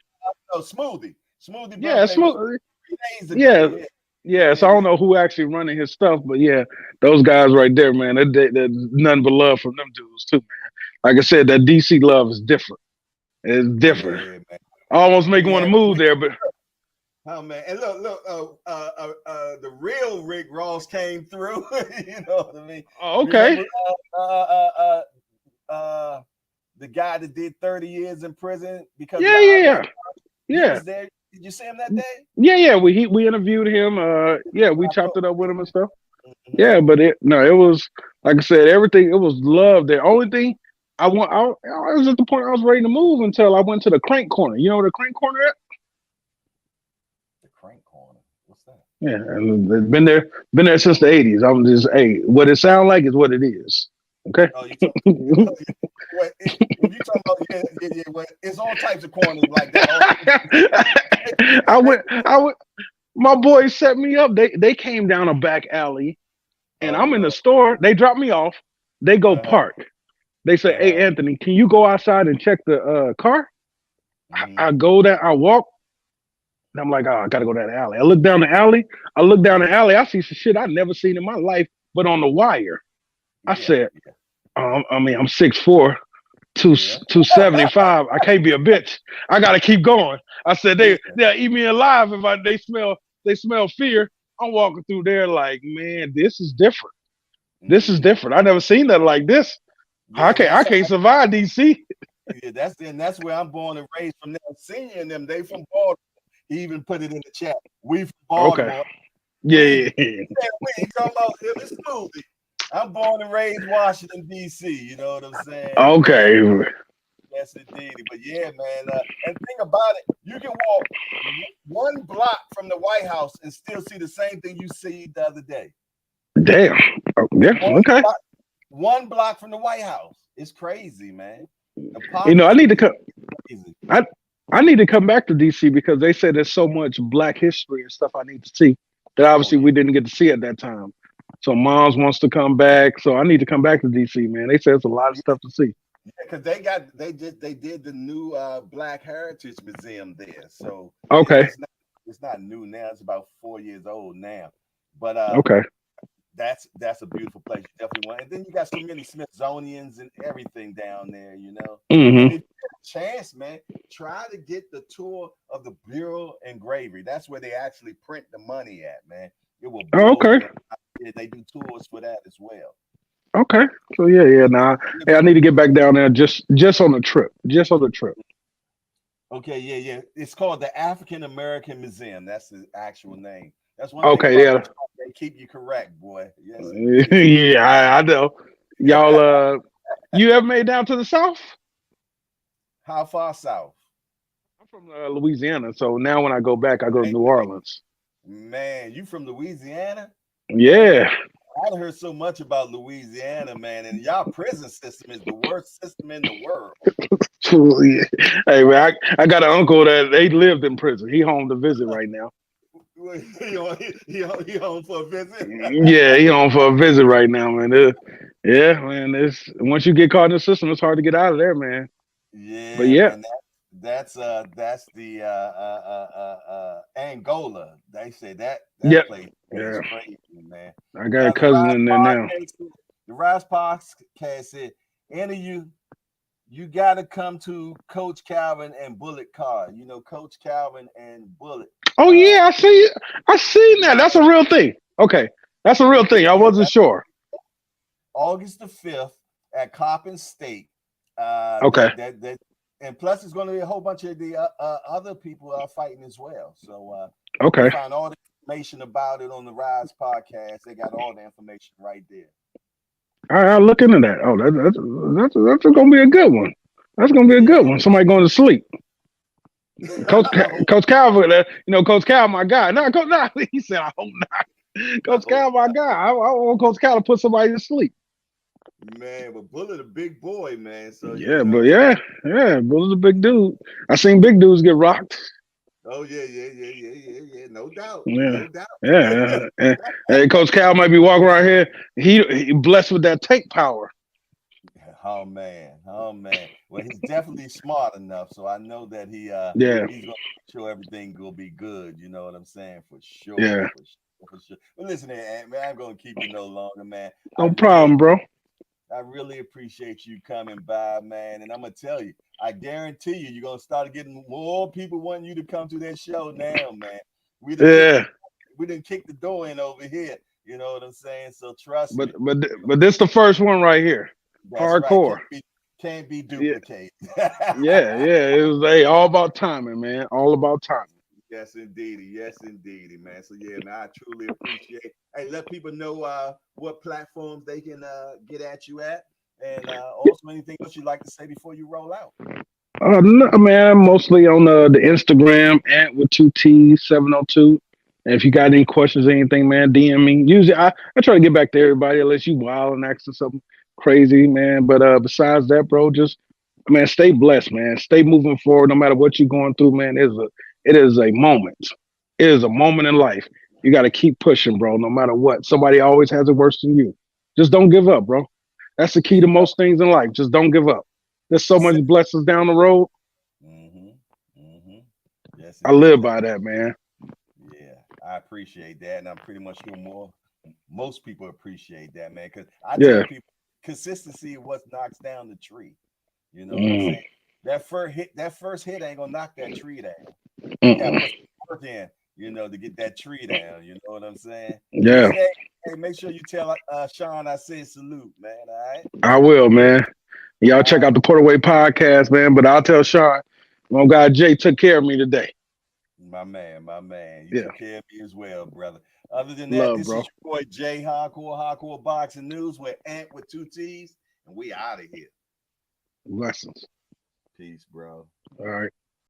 Oh, Smoothie. Yeah, Smoothie. 3 days ago. Yeah. So I don't know who actually running his stuff, but yeah, those guys right there, man. There's nothing but love from them dudes too, man. Like I said, that DC love is different. It's different. Yeah, I almost make me want to move there, but oh man! And look, the real Rick Ross came through. You know what I mean? Oh, okay. Remember, the guy that did 30 years in prison because yeah. He was there. Did you see him that day? Yeah. We interviewed him. We chopped it up with him and stuff. Yeah, but it was like I said, everything. It was love. The only thing I was at the point I was ready to move until I went to the Crank Corner. You know where the Crank Corner is? The Crank Corner. What's that? Yeah, and been there since the 80s. I'm just, hey, what it sounds like is what it is. Okay. Oh, you talking about it's all types of corners like that. I went. My boys set me up. They came down a back alley, and I'm in the store. They drop me off. They go park. They say, "Hey, Anthony, can you go outside and check the car?" I go there. I walk. And I'm like, "Oh, I got to go down the alley." I look down the alley. I see some shit I've never seen in my life, but on the wire. I said, I'm 6'4", 275. I can't be a bitch. I got to keep going. I said, they'll eat me alive if they smell fear. I'm walking through there like, man, this is different. This is different. I never seen that like this. Yeah, I can't survive DC. Yeah, that's where I'm born and raised from. Them Senior and them, they from Baltimore. He even put it in the chat. We from Baltimore. Okay. Yeah. We talking about it's Smoothie. I'm born and raised Washington D.C. You know what I'm saying? Okay. Yes, indeed. But yeah, man. And think about it. You can walk one block from the White House and still see the same thing you see the other day. Damn. Oh, yeah. One Okay. block, one block from the White House. It's crazy, man. The You know, I pockets need of to come. crazy. I need to come back to DC because they said there's so much Black history and stuff I need to see that Oh obviously yeah. we didn't get to see at that time. So Mm-hmm. Moms wants to come back, so I need to come back to DC, man. They said it's a lot of stuff to see. Because they did the new Black Heritage Museum there. So Okay. it's not new now. It's about 4 years old now. But Okay. that's a beautiful place. You definitely want. And then you got so many Smithsonians and everything down there, you know. And Mm-hmm. if you get a chance, man, try to get the tour of the Bureau Engraving. That's where they actually print the money at, man. It will Oh, blow okay. your mind. They do tours for that as well. Okay. So yeah. Nah. Hey, I need to get back down there just on the trip. Just on the trip. Okay, yeah. It's called the African American Museum. That's the actual name. That's one thing Okay. about Yeah. they keep you correct, boy. Yes, indeed. Yeah. I know. Y'all. You ever made down to the South? How far south? I'm from Louisiana, so now when I go back, I go to Hey, New Orleans. man, you from Louisiana? Man, Yeah. I've heard so much about Louisiana, man, and y'all prison system is the worst system in the world. Yeah. Hey man, I got an uncle that they lived in prison. He home to visit right now. He home for a visit. Yeah, he home for a visit right now, man. Yeah, man. It's once you get caught in the system, it's hard to get out of there, man. But Yeah, yeah, man, that's the Angola. They say yeah, that place is yeah. crazy, man. I got a cousin in there now. The Rise podcast said, any you got to come to Coach Calvin and Bullet Car. You know, Coach Calvin and Bullet. Oh Uh, yeah, I see it. I seen that. That's a real thing. Okay, that's a real yeah, thing. I yeah. wasn't sure. August the 5th at Coppin State. Okay, And plus, it's going to be a whole bunch of the other people fighting as well. So you can okay. find all the information about it on the Rise podcast. They got all the information right there. All right, I'll look into that. Oh, that's gonna be a good one. That's gonna be a good Yeah. one. Somebody going to sleep. I hope Coach Calvin, Coach Cal, my guy. No, Coach, no, he said, I hope not. I Coach hope Cal, my guy. I want Coach Cal to put somebody to sleep. man, but Bullet a big boy, man. So you Yeah, but know. yeah, Bullet's a big dude. I seen big dudes get rocked. Oh yeah. No doubt, Yeah, no doubt. yeah. And Coach Cal might be walking around here. He blessed with that take power. Oh man. Well, he's definitely smart enough, so I know that Yeah, he's gonna make sure everything will be good. You know what I'm saying? For sure, yeah. for sure. But listen, here, man, I'm gonna keep you no longer, man. No problem, bro. I really appreciate you coming by, man. And I'm gonna tell you, I guarantee you're gonna start getting more people wanting you to come to that show now, man. We didn't kick Yeah, the door in over here. You know what I'm saying? So trust but me. but but this the first one right here. That's right. Hardcore. Can't be Yeah, duplicated. yeah. It was all about timing, man. All about timing. Yes, indeedy. Yes, indeedy, man. So yeah, man, I truly appreciate. Hey, let people know what platforms they can get at you at, and also anything else you'd like to say before you roll out. No, man, mostly on the Instagram at with two T's 702. And if you got any questions or anything, man, DM me. Usually, I try to get back to everybody unless you wild and asking something crazy, man. But besides that, bro, just man, stay blessed, man. Stay moving forward, no matter what you're going through, man. It is a moment. It is a moment in life. You got to keep pushing, bro. No matter what, somebody always has it worse than you. Just don't give up, bro. That's the key There to you go. most things in life. Just don't give up. There's so much Consistent. blessings down the road. Mm-hmm. Mm-hmm. Yes, I live indeed. by that, man. Yeah, I appreciate that, and I'm pretty much sure most people appreciate that, man. Because I tell Yeah. people, consistency is what knocks down the tree. You know what I'm Mm, saying? That first hit ain't gonna knock that tree down. You gotta mm-mm. put some work in, to get that tree down. You know what I'm saying? But Yeah, listen, hey, make sure you tell Sean I said salute, man. All right, I will, man. Y'all all check right, out the Portaway podcast, man. But I'll tell Sean, my guy Jay took care of me today. my man. You Yeah. took care of me as well, brother. Other than that, Love, this is bro. your boy Jay Hardcore Boxing News with Ant with two T's, and we out of here. Blessings. Peace, bro. All right.